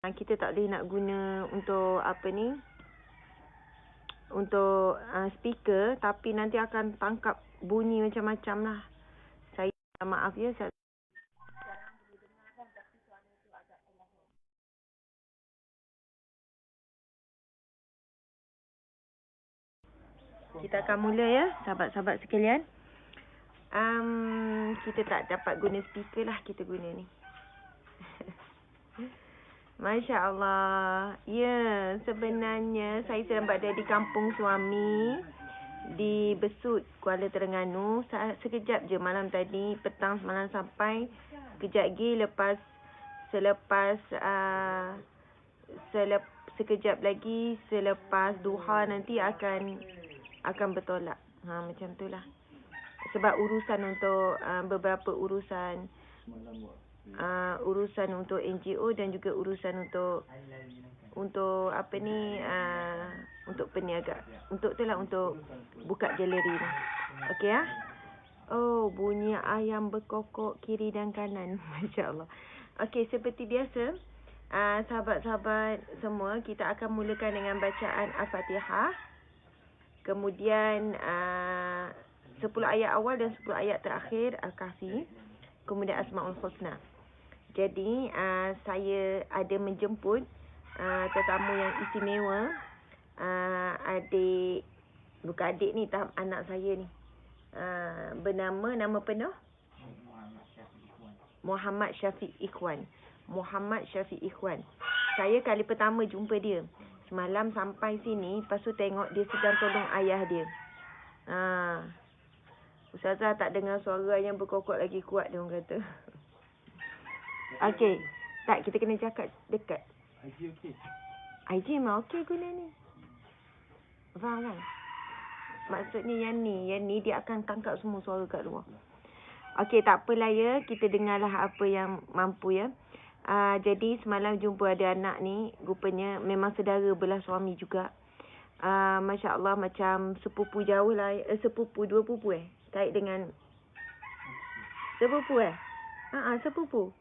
Kita tak boleh nak guna untuk apa ni, untuk speaker, tapi nanti akan tangkap bunyi macam-macam lah. Saya minta maaf ya. Kita akan mula ya, sahabat-sahabat sekalian. Kita tak dapat guna speaker lah, kita guna ni. Masya Allah. Ya, sebenarnya saya sedang berada di kampung suami di Besut, Kuala Terengganu. Sekejap je malam tadi, petang semalam sampai. Sekejap lagi sekejap lagi selepas duha nanti akan bertolak. Macam tu lah. Sebab urusan untuk beberapa urusan untuk NGO dan juga urusan untuk apa ni, untuk peniaga, untuk buka galeri ni. Okey ya. Oh, bunyi ayam berkokok kiri dan kanan. Masya-Allah. Okey, seperti biasa, sahabat-sahabat semua, kita akan mulakan dengan bacaan Al-Fatihah. Kemudian 10 ayat awal dan 10 ayat terakhir Al-Kahfi. Kemudian Asmaul Husna. Jadi saya ada menjemput tetamu yang istimewa. Bukan adik ni, anak saya ni. Nama penuh Muhammad Syafiq Ikhwan. Muhammad Syafiq Ikhwan. saya kali pertama jumpa dia. Semalam sampai sini, lepas tu tengok dia sedang tolong ayah dia. Ustazah tak dengar suara yang berkokok lagi kuat, dia orang kata. Okey. Tak, kita kena cakap dekat. IG okey. IG memang okey guna ni. Faham kan? Maksudnya yang ni dia akan tangkap semua suara kat luar. Okey, tak apalah ya. Kita dengarlah apa yang mampu ya. Jadi semalam jumpa ada anak ni. Rupanya memang saudara belah suami juga. Masya Allah macam sepupu jauh lah. Sepupu, dua pupu kait dengan sepupu sepupu.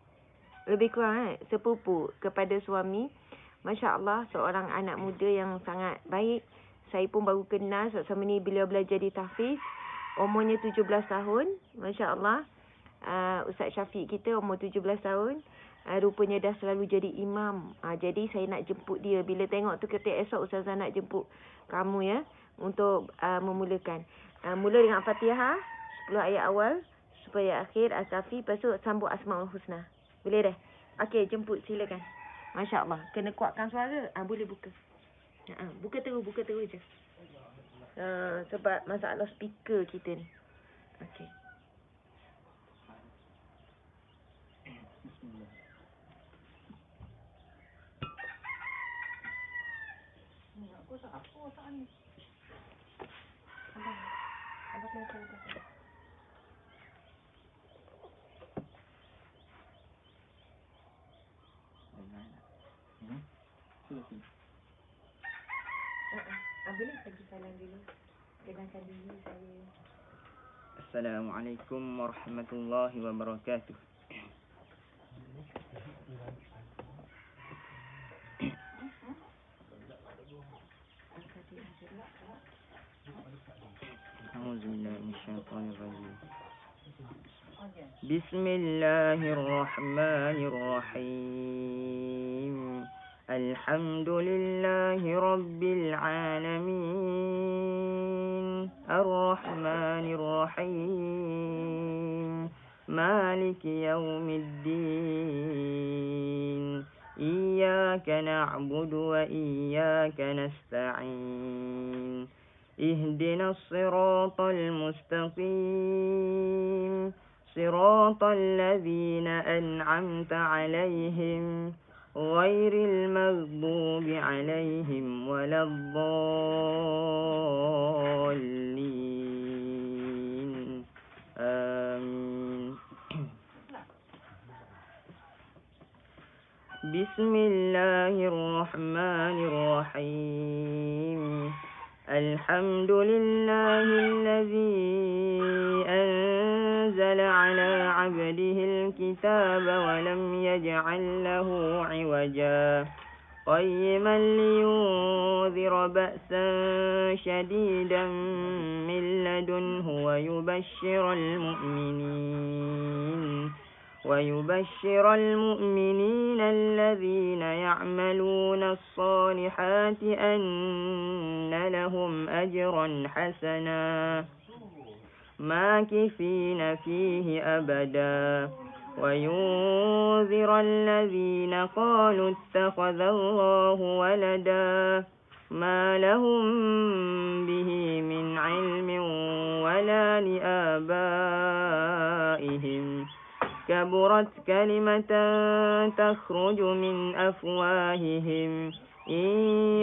Lebih kurang sepupu kepada suami. Masya Allah, seorang anak muda yang sangat baik. Saya pun baru kenal sama ni beliau belajar di tahfiz. Umurnya 17 tahun. Masya Allah. Ustaz Syafiq kita umur 17 tahun. Rupanya dah selalu jadi imam. Jadi saya nak jemput dia. Bila tengok tu ketika esok Ustazah nak jemput kamu ya. Untuk memulakan. Mula dengan Al-Fatihah. 10 ayat awal. Supaya akhir Al-Kafi. Lepas tu sambung Asma'ul Husna. Boleh dah? Okey, jemput silakan. Masya Allah. Kena kuatkan suara. Boleh buka. Buka terus je. Sebab masalah speaker kita ni. Okey. Aku tak ni. Abang kena cakap. Boleh bagi salam dulu. Dengarkan dulu saya. Assalamualaikum warahmatullahi wabarakatuh. Bismillahirrahmanirrahim. Alhamdulillahi rabbil alamin. Ar-Rahmanir-Rahim. Maliki yaumiddin. Iyyaka na'budu wa iyyaka nasta'in. Ihdinas siratal mustaqim. Siratal ladzina an'amta 'alaihim. Ghairil maghdubi 'alaihim waladdallin. Amin. Bismillahirrahmanirrahim. Alhamdulillahilladzi anzala 'ala 'abdihil kitaba wa lam yaj'al lahu 'iwaja. قيما لينذر بأسا شديدا من لدنه ويبشر المؤمنين الذين يعملون الصالحات أن لهم أجرا حسنا ماكثين فيه أبدا وينذر الذين قالوا اتخذ الله ولدا ما لهم به من علم ولا لآبائهم كبرت كلمة تخرج من أفواههم إن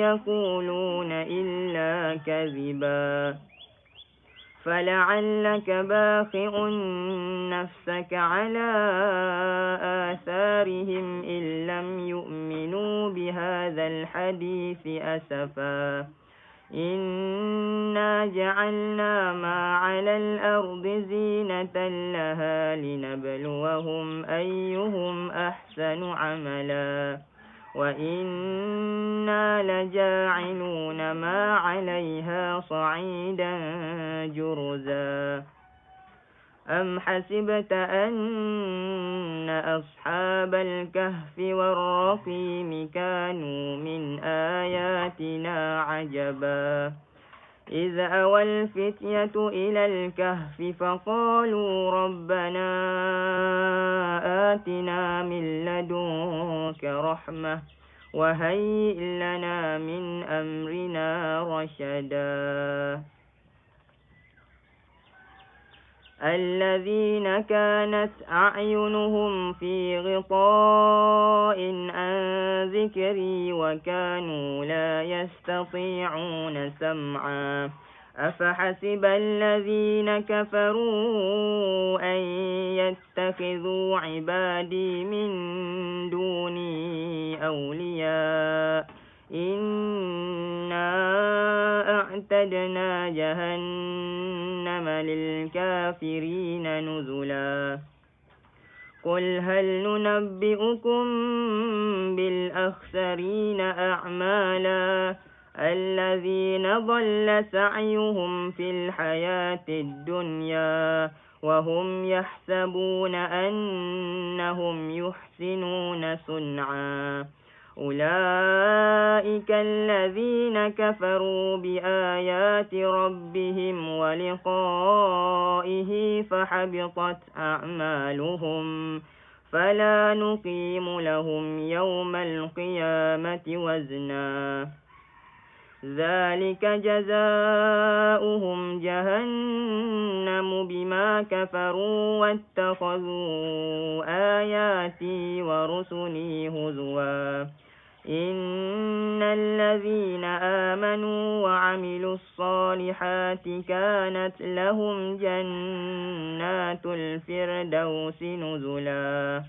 يقولون إلا كذبا فلعلك باخع نفسك على آثارهم إن لم يؤمنوا بهذا الحديث أسفا إنا جعلنا ما على الأرض زينة لها لنبلوهم أيهم أحسن عملا وإنا لجاعلون ما عليها صعيدا جرزا أم حسبت أن أصحاب الكهف والرقيم كانوا من آياتنا عجبا إذ أوى الفتية إلى الكهف فقالوا ربنا آتنا من لدنك رحمة وهيئ لنا من أمرنا رشدا الذين كانت أعينهم في غطاء عن ذكري وكانوا لا يستطيعون سمعا أفحسب الذين كفروا أن يتخذوا عبادي من دوني أولياء إنا أعتدنا جهنم للكافرين نزلا قل هل ننبئكم بالأخسرين أعمالا الذين ضل سعيهم في الحياة الدنيا وهم يحسبون أنهم يحسنون صنعا أولئك الذين كفروا بآيات ربهم ولقائه فحبطت أعمالهم فلا نقيم لهم يوم القيامة وزنا ذلك جزاؤهم جهنم بما كفروا واتخذوا آياتي ورسلي هزوا إن الذين آمنوا وعملوا الصالحات كانت لهم جنات الفردوس نزلا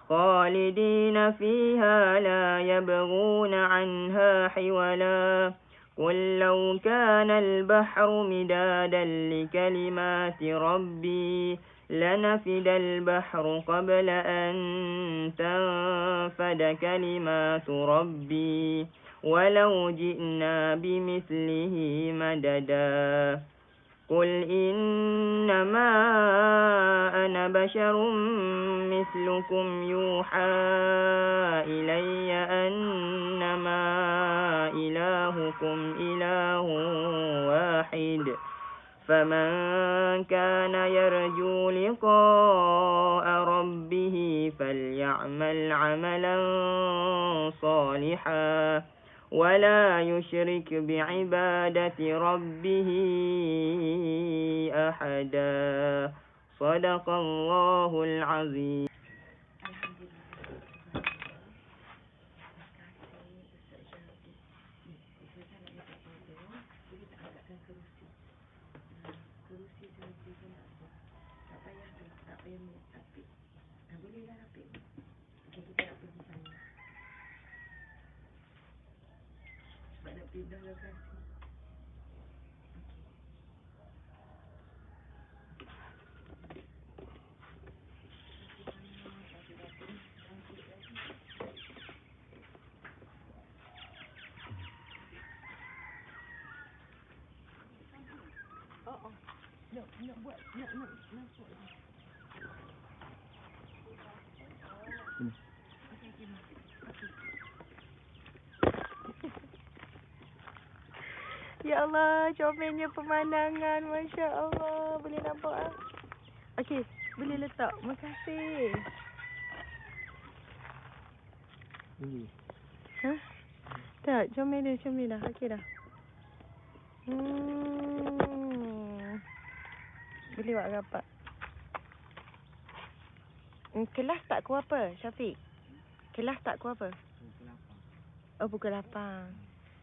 خالدين فيها لا يبغون عنها حولا قل لو كان البحر مدادا لكلمات ربي لنفد البحر قبل أن تنفد كلمات ربي ولو جئنا بمثله مددا قل إنما أنا بشر مثلكم يوحى إلي أنما إلهكم إله واحد فمن كان يرجو لقاء ربه فليعمل عملا صالحا ولا يشرك بعبادة ربه أحدا صدق الله العظيم. Ya Allah, comelnya pemandangan, Masya Allah. Boleh nampak ah? Okey, boleh letak. Makasih. Hah? Tak, comel dah. Okey dah. Boleh buat rapat. Kelas tak pukul apa, Syafiq? Kelas tak pukul apa? Oh, pukul 8.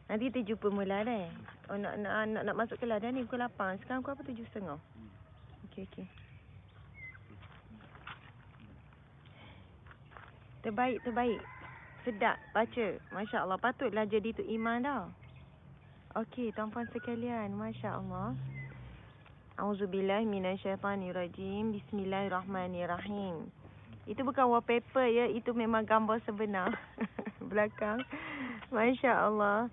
Nanti kita jumpa mula dah. Oh, nak masuk kelas dah ni pukul 8. Sekarang pukul apa? 7.30. Okey. Terbaik. Sedap baca. Masya Allah. Patutlah jadi tu iman dah. Okey, tuan-puan sekalian. Masya Allah. Auzubillahi minasyaitanirrajim. Bismillahirrahmanirrahim. Itu bukan wallpaper ya. Itu memang gambar sebenar. Belakang. Masya Allah.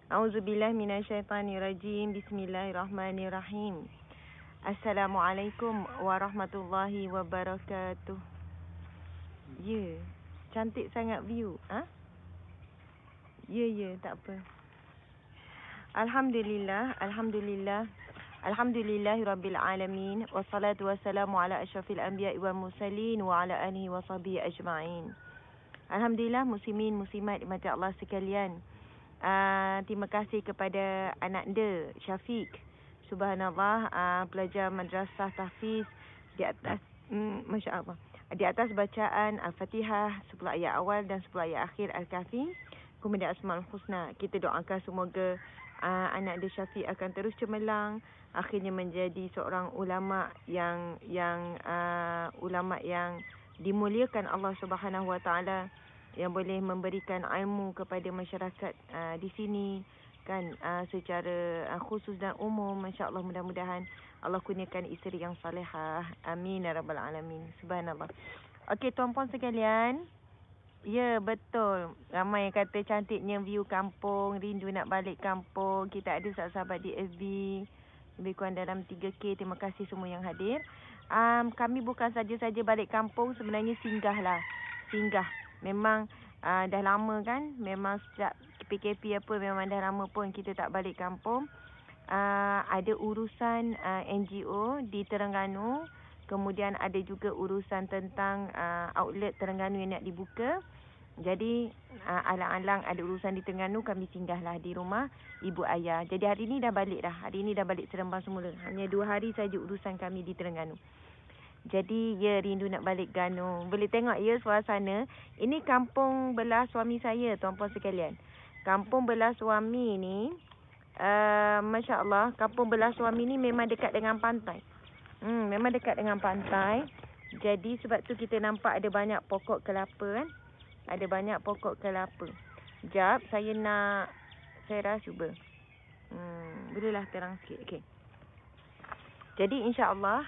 Auzubillahi minasyaitanirrajim. Bismillahirrahmanirrahim. Assalamualaikum warahmatullahi wabarakatuh. Ya, cantik sangat view. Ya, tak apa. Alhamdulillahirabbil alamin wassalatu wassalamu ala asyrafil anbiya'i wal mursalin wa ala alihi washabihi ajma'in. Alhamdulillah muslimin muslimat dimati Allah sekalian. Terima kasih kepada anak anda Syafiq. Subhanallah, pelajar madrasah tahfiz di atas Masya Allah. Di atas bacaan Al-Fatihah 10 ayat awal dan 10 ayat akhir Al-Kahfi, kemudian Asmaul Husna. Kita doakan semoga anak dia Syafiq akan terus cemerlang, akhirnya menjadi seorang ulama yang dimuliakan Allah Subhanahu Wa Taala, yang boleh memberikan ilmu kepada masyarakat di sini kan, secara khusus dan umum. Masya-Allah, mudah-mudahan Allah kurniakan isteri yang salihah. Amin ya rabbal alamin. Subhanallah. Okey tuan-puan sekalian, ya betul, ramai yang kata cantiknya view kampung, rindu nak balik kampung. Kita ada sahabat-sahabat di FB lebih kurang dalam 3K. Terima kasih semua yang hadir. Kami bukan saja-saja balik kampung, sebenarnya singgah. Memang dah lama kan, memang sejak PKP apa, memang dah lama pun kita tak balik kampung. Ada urusan NGO di Terengganu, kemudian ada juga urusan tentang outlet Terengganu yang nak dibuka. Jadi alang-alang ada urusan di Terengganu, kami singgahlah di rumah ibu ayah. Jadi hari ni dah balik dah. Hari ni dah balik Seremban semula. Hanya 2 hari saja urusan kami di Terengganu. Jadi ya, rindu nak balik Ganu. Boleh tengok ya suasana. Ini kampung belah suami saya, tuan-puan sekalian. Kampung belah suami ni, Masya Allah, kampung belah suami ni memang dekat dengan pantai. Memang dekat dengan pantai. Jadi sebab tu kita nampak ada banyak pokok kelapa kan. Ada banyak pokok kelapa. Sekejap, saya dah cuba. Bolehlah terang sikit. Okey. Jadi insya-Allah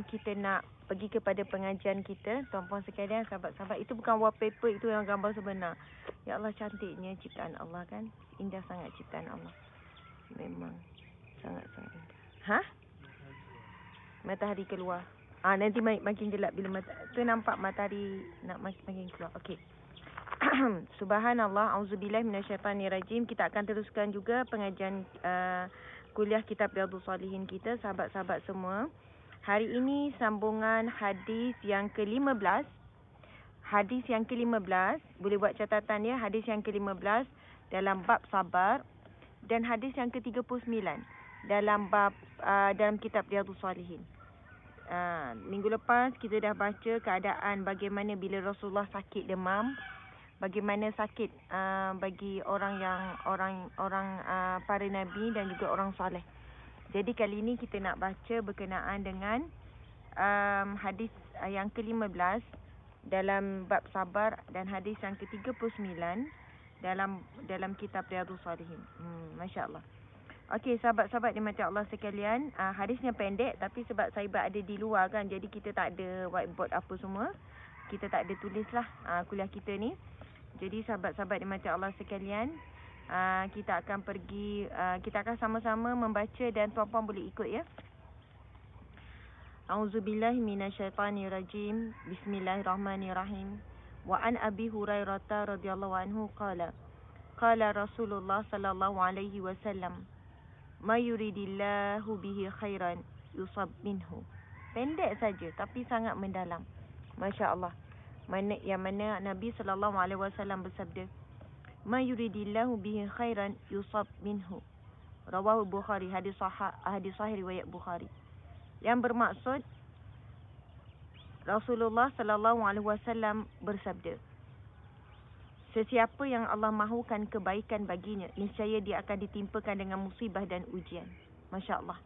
kita nak pergi kepada pengajian kita, tuan-puan sekalian, sahabat-sahabat. Itu bukan wallpaper, itu yang gambar sebenar. Ya Allah, cantiknya ciptaan Allah kan. Indah sangat ciptaan Allah. Memang sangat-sangat indah. Matahari keluar. Nanti makin gelap bila tu nampak matahari nak makin keluar. Okey. Subhanallah, auzubillahi minasyaitanirrajim. Kita akan teruskan juga pengajian kuliah kitab Riyadhus Shalihin kita, sahabat-sahabat semua. Hari ini sambungan hadis yang ke-15. Hadis yang ke-15, boleh buat catatan ya, hadis yang ke-15 dalam bab sabar, dan hadis yang ke-39 dalam bab dalam kitab Riyadhus Shalihin. Minggu lepas kita dah baca keadaan bagaimana bila Rasulullah sakit demam, bagaimana sakit bagi orang para nabi dan juga orang soleh. Jadi kali ini kita nak baca berkenaan dengan hadis yang ke-15 dalam bab sabar, dan hadis yang ke-39 dalam kitab Riyadhus Shalihin. Masya-Allah. Okey, sahabat-sahabat dimati Allah sekalian, hadisnya pendek, tapi sebab saya berada di luar kan, jadi kita tak ada whiteboard apa semua. Kita tak ada tulislah kuliah kita ni. Jadi sahabat-sahabat dimati Allah sekalian, kita akan pergi, kita akan sama-sama membaca dan tuan-puan boleh ikut ya. A'udzubillahi minasyaitanirrajim. Bismillahirrahmanirrahim. Wa an Abi Hurairah radhiyallahu anhu qala Rasulullah sallallahu alaihi wasallam, ma yuridillahu bihi khairan yusab minhu. Pendek saja tapi sangat mendalam. Masya-Allah. Mana Nabi sallallahu alaihi wasallam bersabda, ma yuridillahu bihi khairan yusab minhu. Rawahu Bukhari, hadis sahih riwayat Bukhari. Yang bermaksud, Rasulullah sallallahu alaihi wasallam bersabda, sesiapa yang Allah mahukan kebaikan baginya, niscaya dia akan ditimpakan dengan musibah dan ujian. Masya-Allah.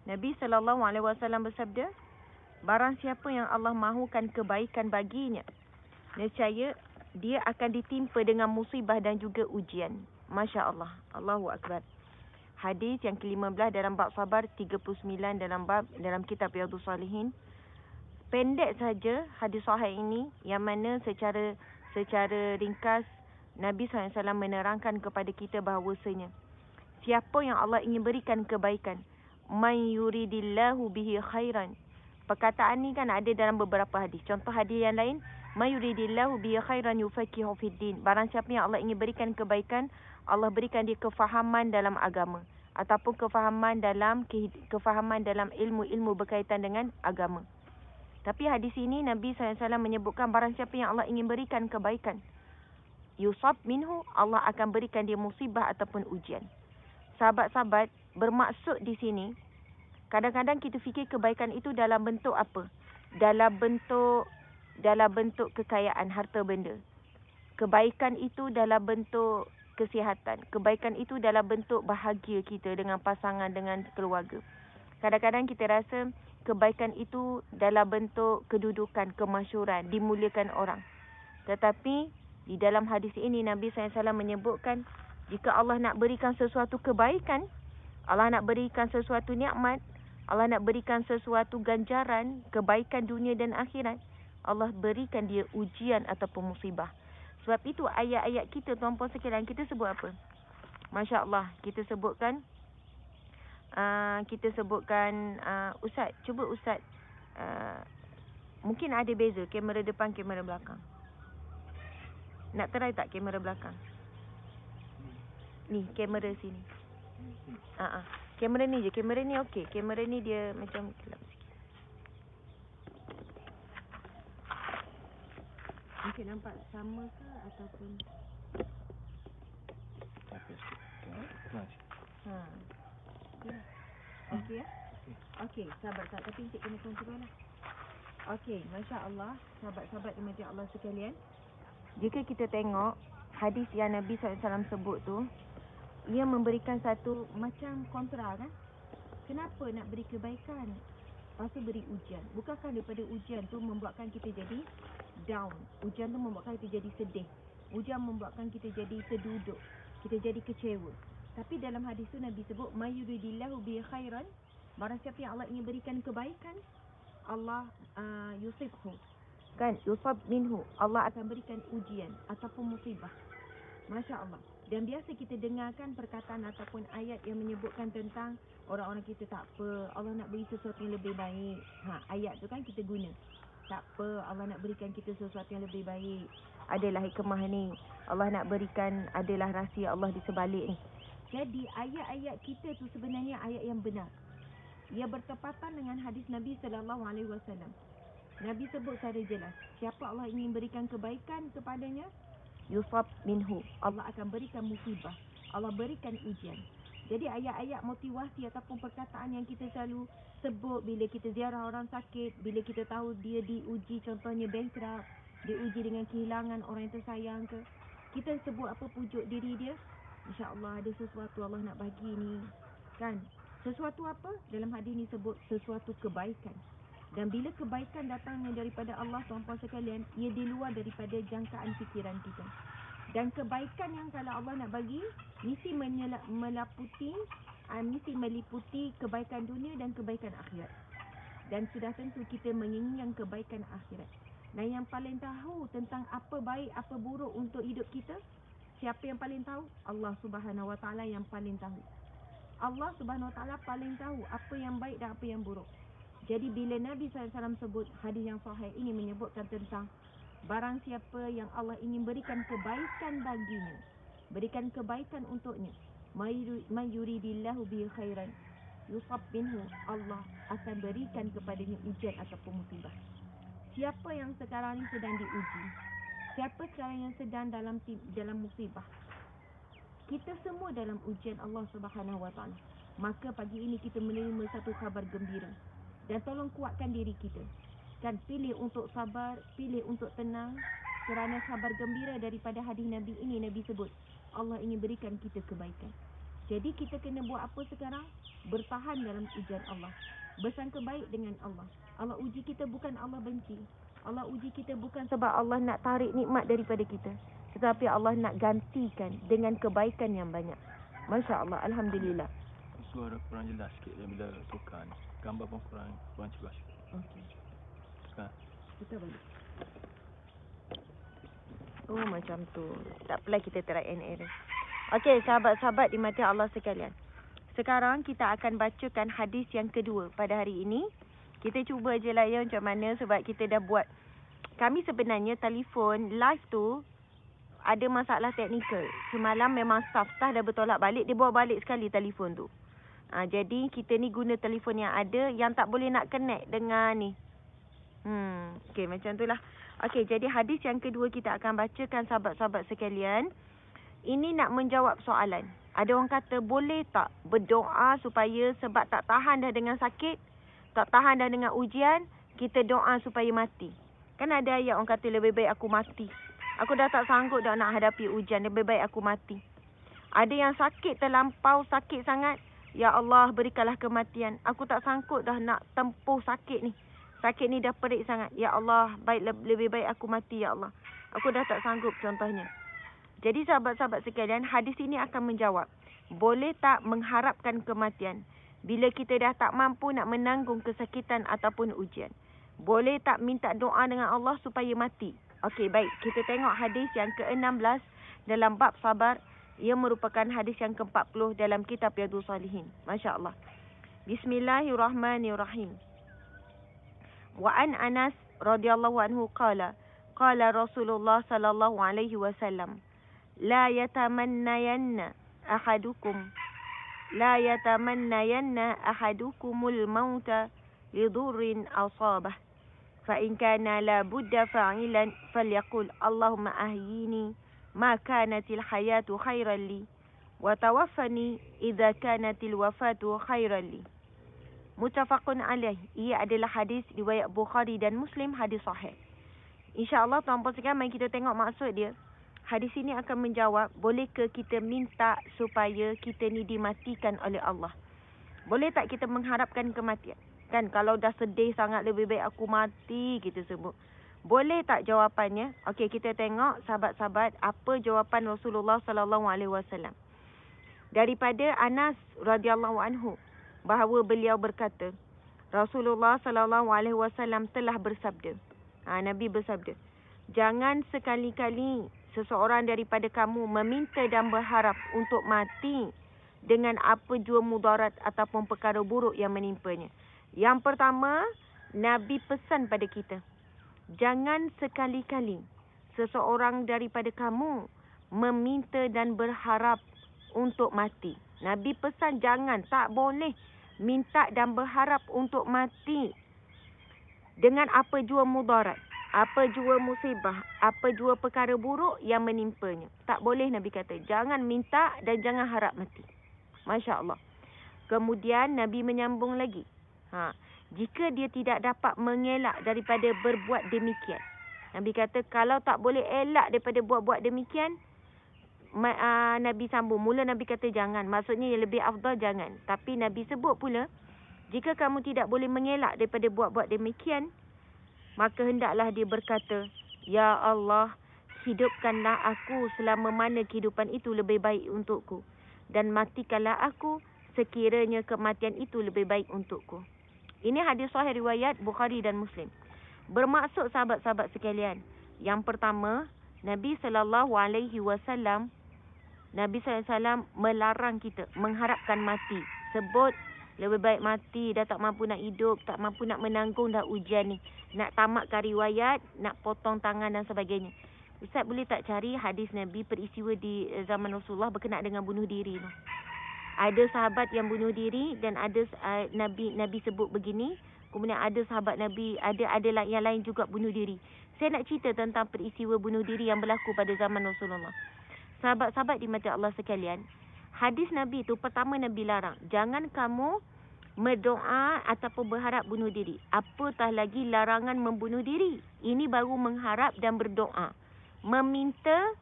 Nabi sallallahu alaihi wasallam bersabda, barang siapa yang Allah mahukan kebaikan baginya, nescaya dia akan ditimpa dengan musibah dan juga ujian. Masya-Allah. Allahu Akbar. Hadis yang ke-15 dalam bab sabar, 39 dalam kitab Riyadhus Shalihin. Pendek saja hadis sahih ini, yang mana secara ringkas Nabi SAW menerangkan kepada kita bahawasanya siapa yang Allah ingin berikan kebaikan, man yuridillahu bihi khairan. Perkataan ni kan ada dalam beberapa hadis. Contoh hadis yang lain, ma yuridillahu bihi khairan yufaqihu fid din. Barang siapa yang Allah ingin berikan kebaikan, Allah berikan dia kefahaman dalam agama, ataupun kefahaman dalam ilmu-ilmu berkaitan dengan agama. Tapi hadis ini Nabi SAW menyebutkan barang siapa yang Allah ingin berikan kebaikan, yusab minhu, Allah akan berikan dia musibah ataupun ujian. Sahabat-sahabat, bermaksud di sini, kadang-kadang kita fikir kebaikan itu dalam bentuk apa? Dalam bentuk kekayaan, harta benda. Kebaikan itu dalam bentuk kesihatan. Kebaikan itu dalam bentuk bahagia kita dengan pasangan, dengan keluarga. Kadang-kadang kita rasa kebaikan itu dalam bentuk kedudukan, kemasyhuran, dimuliakan orang. Tetapi di dalam hadis ini Nabi SAW menyebutkan, jika Allah nak berikan sesuatu kebaikan, Allah nak berikan sesuatu nikmat, Allah nak berikan sesuatu ganjaran, kebaikan dunia dan akhirat, Allah berikan dia ujian ataupun musibah. Sebab itu ayat-ayat kita, tuan-puan sekalian, kita sebut apa? Masya Allah, kita sebutkan, Ustaz, cuba Ustaz, mungkin ada beza kamera depan, kamera belakang. Nak try tak kamera belakang? Ni, kamera sini. Kamera ni je, kamera ni okey. Kamera ni dia macam gelap sikit. Mungkin nampak sama ke ataupun okey ya? Okey, sahabat, tapi Encik kena kontrol lah. Okey, Masya Allah, sahabat-sahabat dimati Allah sekalian. Jika kita tengok hadis yang Nabi SAW sebut tu, ia memberikan satu macam kontra kan? Kenapa nak beri kebaikan, lepas tu beri ujian? Bukankah daripada ujian tu membuatkan kita jadi down? Ujian tu membuatkan kita jadi sedih. Ujian membuatkan kita jadi terduduk, kita jadi kecewa. Tapi dalam hadis tu Nabi sebut, mayuridillahu bi khairan, barang siapa yang Allah ingin berikan kebaikan, Allah yusibhu, kan, yusab minhu, Allah akan berikan ujian ataupun musibah. Masya Allah. Dan biasa kita dengarkan perkataan ataupun ayat yang menyebutkan tentang orang-orang kita tak apa, Allah nak beri sesuatu yang lebih baik. Ayat tu kan kita guna. Tak apa, Allah nak berikan kita sesuatu yang lebih baik. Adalah hikmah ni. Allah nak berikan, adalah rahsia Allah di sebalik ni. Jadi ayat-ayat kita tu sebenarnya ayat yang benar. Ia bertepatan dengan hadis Nabi SAW. Nabi sebut secara jelas, siapa Allah ingin berikan kebaikan kepadanya, yusab minhu, Allah akan berikan musibah, Allah berikan ujian. Jadi ayat-ayat motivasi ataupun perkataan yang kita selalu sebut bila kita ziarah orang sakit, bila kita tahu dia diuji, contohnya bankrupt, diuji dengan kehilangan orang yang tersayang ke, kita sebut apa pujuk diri dia? InsyaAllah ada sesuatu Allah nak bagi ni, kan? Sesuatu apa? Dalam hadis ni sebut sesuatu kebaikan. Dan bila kebaikan datangnya daripada Allah, tuan-puan sekalian, ia di luar daripada jangkaan fikiran kita. Dan kebaikan yang kalau Allah nak bagi, mesti meliputi kebaikan dunia dan kebaikan akhirat. Dan sudah tentu kita menginginkan kebaikan akhirat. Dan yang paling tahu tentang apa baik, apa buruk untuk hidup kita, siapa yang paling tahu? Allah Subhanahu Wa Taala yang paling tahu. Allah Subhanahu Wa Taala paling tahu apa yang baik dan apa yang buruk. Jadi bila Nabi SAW sebut hadis yang sahih ini menyebutkan tentang barang siapa yang Allah ingin berikan kebaikan baginya, berikan kebaikan untuknya, mayuridillahu bi khairan, yusab minhu, Allah akan berikan kepadanya ujian ataupun musibah. Siapa yang sekarang ini sedang diuji? Siapa sekarang yang sedang dalam musibah? Kita semua dalam ujian Allah Subhanahu Wa Taala. Maka pagi ini kita menerima satu kabar gembira. Dan tolong kuatkan diri kita. Kan, pilih untuk sabar, pilih untuk tenang. Kerana kabar gembira daripada hadis Nabi ini, Nabi sebut, Allah ingin berikan kita kebaikan. Jadi kita kena buat apa sekarang? Bertahan dalam ujian Allah. Bersangka baik dengan Allah. Allah uji kita bukan Allah benci. Allah uji kita bukan sebab Allah nak tarik nikmat daripada kita. Tetapi Allah nak gantikan dengan kebaikan yang banyak. Masya Allah, Alhamdulillah. Suara kurang jelas sikit bila tukar ni. Gambar pun kurang jelas. Okey. Tukar. Kita balik. Oh, macam tu. Tak apalah, kita try and error. Okey, sahabat-sahabat dimati Allah sekalian. Sekarang kita akan bacakan hadis yang kedua pada hari ini. Kita cuba je lah ya macam mana, sebab kita dah buat. Kami sebenarnya telefon live tu ada masalah teknikal. Semalam memang staff dah bertolak balik. Dia bawa balik sekali telefon tu. Jadi kita ni guna telefon yang ada, yang tak boleh nak connect dengan ni. Okey, macam itulah. Okey, jadi hadis yang kedua kita akan bacakan sahabat-sahabat sekalian. Ini nak menjawab soalan. Ada orang kata boleh tak berdoa supaya sebab tak tahan dah dengan sakit, tak tahan dah dengan ujian, kita doa supaya mati. Kan ada ayat orang kata lebih baik aku mati. Aku dah tak sanggup dah nak hadapi ujian, lebih baik aku mati. Ada yang sakit terlampau, sakit sangat. Ya Allah, berikanlah kematian. Aku tak sanggup dah nak tempuh sakit ni. Sakit ni dah perik sangat. Ya Allah, lebih baik aku mati, ya Allah. Aku dah tak sanggup contohnya. Jadi sahabat-sahabat sekalian, hadis ini akan menjawab. Boleh tak mengharapkan kematian bila kita dah tak mampu nak menanggung kesakitan ataupun ujian? Boleh tak minta doa dengan Allah supaya mati? Okey, baik. Kita tengok hadis yang ke-16 dalam bab sabar. Ia merupakan hadis yang ke-40 dalam kitab Riyadhus Shalihin. Masya Allah. Bismillahirrahmanirrahim. Wa an Anas radhiyallahu anhu qala Rasulullah sallallahu alaihi wasallam la yatamannayanna ahadukumul mauta lidurrin asabah fa in kana la budda fa'ilan falyaqul Allahumma ahyini ma kanatil hayatu khairan li wa tawaffani idza kanatil wafatu khairan li. Muttafaqun alaih. Ia adalah hadis riwayat Bukhari dan Muslim, hadis sahih. InsyaAllah tuan-tuan sekalian, mari kita tengok maksud dia. Hadis ini akan menjawab, boleh ke kita minta supaya kita ni dimatikan oleh Allah? Boleh tak kita mengharapkan kematian? Kan kalau dah sedih sangat, lebih baik aku mati, kita sebut. Boleh tak jawapannya? Okey, kita tengok sahabat-sahabat apa jawapan Rasulullah sallallahu alaihi wasallam. Daripada Anas radhiyallahu anhu, bahawa beliau berkata, Rasulullah sallallahu alaihi wasallam telah bersabda. Nabi bersabda, jangan sekali-kali seseorang daripada kamu meminta dan berharap untuk mati dengan apa jua mudarat ataupun perkara buruk yang menimpanya. Yang pertama, Nabi pesan pada kita, jangan sekali-kali seseorang daripada kamu meminta dan berharap untuk mati. Nabi pesan jangan, tak boleh minta dan berharap untuk mati dengan apa jua mudarat, apa jua musibah, apa jua perkara buruk yang menimpanya. Tak boleh, Nabi kata. Jangan minta dan jangan harap mati. Masya Allah. Kemudian Nabi menyambung lagi. Jika dia tidak dapat mengelak daripada berbuat demikian. Nabi kata kalau tak boleh elak daripada buat-buat demikian, Nabi sambung. Mula Nabi kata jangan. Maksudnya yang lebih afdal jangan. Tapi Nabi sebut pula, jika kamu tidak boleh mengelak daripada buat-buat demikian, maka hendaklah dia berkata, Ya Allah, hidupkanlah aku selama mana kehidupan itu lebih baik untukku. Dan matikanlah aku sekiranya kematian itu lebih baik untukku. Ini hadis sahih riwayat Bukhari dan Muslim. Bermaksud sahabat-sahabat sekalian, yang pertama, Nabi SAW melarang kita mengharapkan mati. Sebut lebih baik mati, dah tak mampu nak hidup, tak mampu nak menanggung dah ujian ni. Nak tamatkan riwayat, nak potong tangan dan sebagainya. Ustaz boleh tak cari hadis Nabi peristiwa di zaman Rasulullah berkenaan dengan bunuh diri tu? Ada sahabat yang bunuh diri dan ada Nabi sebut begini. Kemudian ada sahabat Nabi, ada yang lain juga bunuh diri. Saya nak cerita tentang peristiwa bunuh diri yang berlaku pada zaman Rasulullah. Sahabat-sahabat di mata Allah sekalian, hadis Nabi itu pertama Nabi larang, jangan kamu berdoa ataupun berharap bunuh diri. Apatah lagi larangan membunuh diri. Ini baru mengharap dan berdoa. Meminta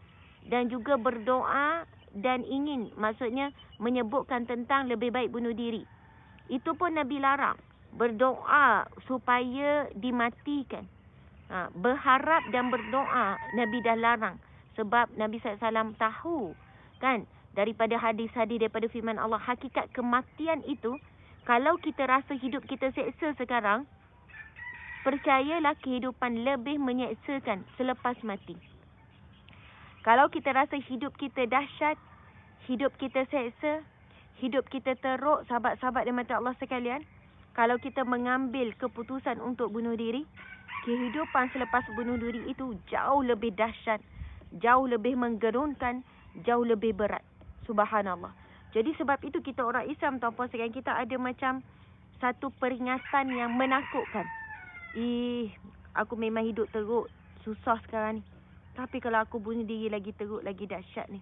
dan juga berdoa dan ingin, maksudnya menyebutkan tentang lebih baik bunuh diri. Itu pun Nabi larang. Berdoa supaya dimatikan. Berharap dan berdoa Nabi dah larang. Sebab Nabi SAW tahu kan daripada hadis-hadis, daripada firman Allah, hakikat kematian itu, kalau kita rasa hidup kita seksa sekarang, percayalah kehidupan lebih menyeksakan selepas mati. Kalau kita rasa hidup kita dahsyat, hidup kita seksa, hidup kita teruk, sahabat-sahabat di mata Allah sekalian, kalau kita mengambil keputusan untuk bunuh diri, kehidupan selepas bunuh diri itu jauh lebih dahsyat, jauh lebih menggerunkan, jauh lebih berat. Subhanallah. Jadi sebab itu kita orang Islam, tuan-puan sekalian, kita ada macam satu peringatan yang menakutkan. Aku memang hidup teruk, susah sekarang ni. Tapi kalau aku bunuh diri lagi teruk, lagi dahsyat ni.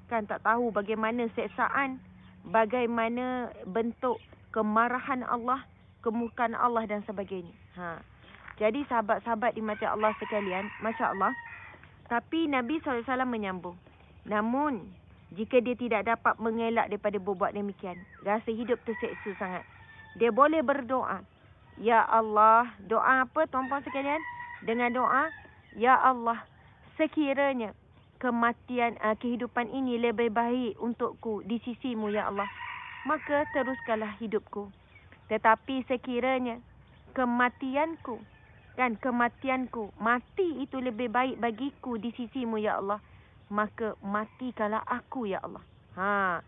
Kan tak tahu bagaimana seksaan, bagaimana bentuk kemarahan Allah, kemurkaan Allah dan sebagainya. Jadi sahabat-sahabat dimati Allah sekalian, Masya Allah. Tapi Nabi SAW menyambung. Namun, jika dia tidak dapat mengelak daripada berbuat demikian, rasa hidup terseksa sangat, dia boleh berdoa. Ya Allah, doa apa tuan-puan sekalian? Dengan doa, Ya Allah, sekiranya kematian, kehidupan ini lebih baik untukku di sisimu ya Allah, maka teruskanlah hidupku. Tetapi sekiranya kematianku, mati itu lebih baik bagiku di sisimu ya Allah, maka matikanlah aku ya Allah.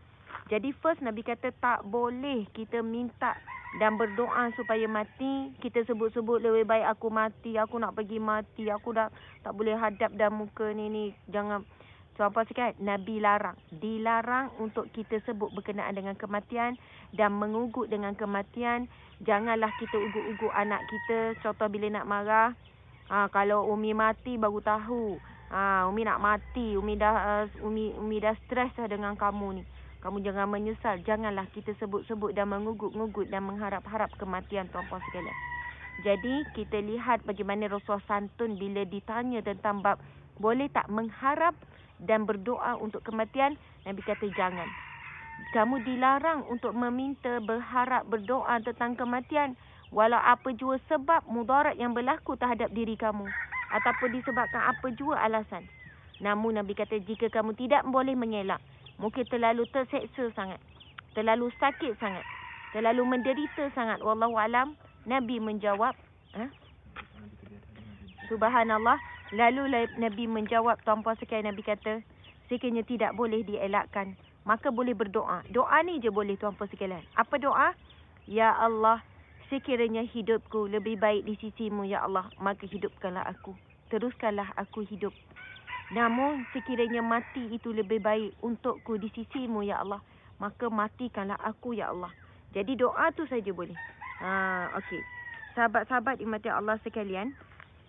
Jadi first Nabi kata tak boleh kita minta dan berdoa supaya mati. Kita sebut-sebut lebih baik aku mati, aku nak pergi mati, aku dah tak boleh hadap dah muka ni. Jangan. Tuan-puan sekalian, Nabi larang. Dilarang untuk kita sebut berkenaan dengan kematian dan mengugut dengan kematian. Janganlah kita ugut-ugut anak kita. Contoh bila nak marah, kalau Umi mati baru tahu. Umi nak mati, Umi dah stres dah dengan kamu ni. Kamu jangan menyesal. Janganlah kita sebut-sebut dan mengugut-ngugut dan mengharap-harap kematian tuan-puan sekalian. Jadi kita lihat bagaimana Rasulullah santun bila ditanya tentang bab boleh tak mengharap dan berdoa untuk kematian. Nabi kata jangan. Kamu dilarang untuk meminta, berharap, berdoa tentang kematian. Walau apa jua sebab mudarat yang berlaku terhadap diri kamu. Ataupun disebabkan apa jua alasan. Namun Nabi kata jika kamu tidak boleh mengelak, mungkin terlalu terseksa sangat, terlalu sakit sangat, terlalu menderita sangat, wallahu alam, Nabi menjawab, Subhanallah. Lalu Nabi menjawab tuan-puan sekalian, Nabi kata, sekiranya tidak boleh dielakkan, maka boleh berdoa. Doa ni je boleh tuan-puan sekalian. Apa doa? Ya Allah, sekiranya hidupku lebih baik di sisimu ya Allah, maka hidupkanlah aku. Teruskanlah aku hidup. Namun sekiranya mati itu lebih baik untukku di sisimu ya Allah, maka matikanlah aku ya Allah. Jadi doa tu saja boleh. Okey. Sahabat-sahabat dimati Allah sekalian,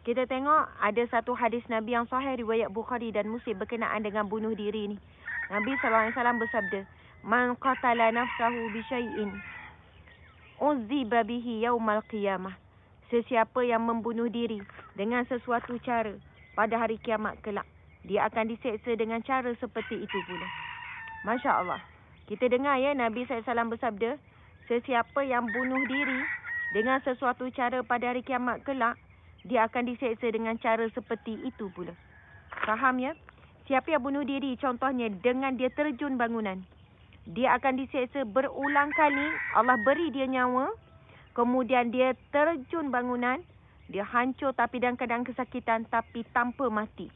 kita tengok ada satu hadis Nabi yang sahih riwayat Bukhari dan Muslim berkenaan dengan bunuh diri ni. Nabi SAW bersabda, Man qatala nafsahu bi syai'in uziba bihi yaumal qiyamah. Sesiapa yang membunuh diri dengan sesuatu cara pada hari kiamat kelak, dia akan diseksa dengan cara seperti itu pula. Masya Allah. Kita dengar ya, Nabi SAW bersabda, sesiapa yang bunuh diri dengan sesuatu cara pada hari kiamat kelak, dia akan diseksa dengan cara seperti itu pula. Faham ya? Siapa yang bunuh diri, contohnya dengan dia terjun bangunan, dia akan diseksa berulang kali. Allah beri dia nyawa, kemudian dia terjun bangunan, dia hancur tapi dalam keadaan kesakitan tapi tanpa mati.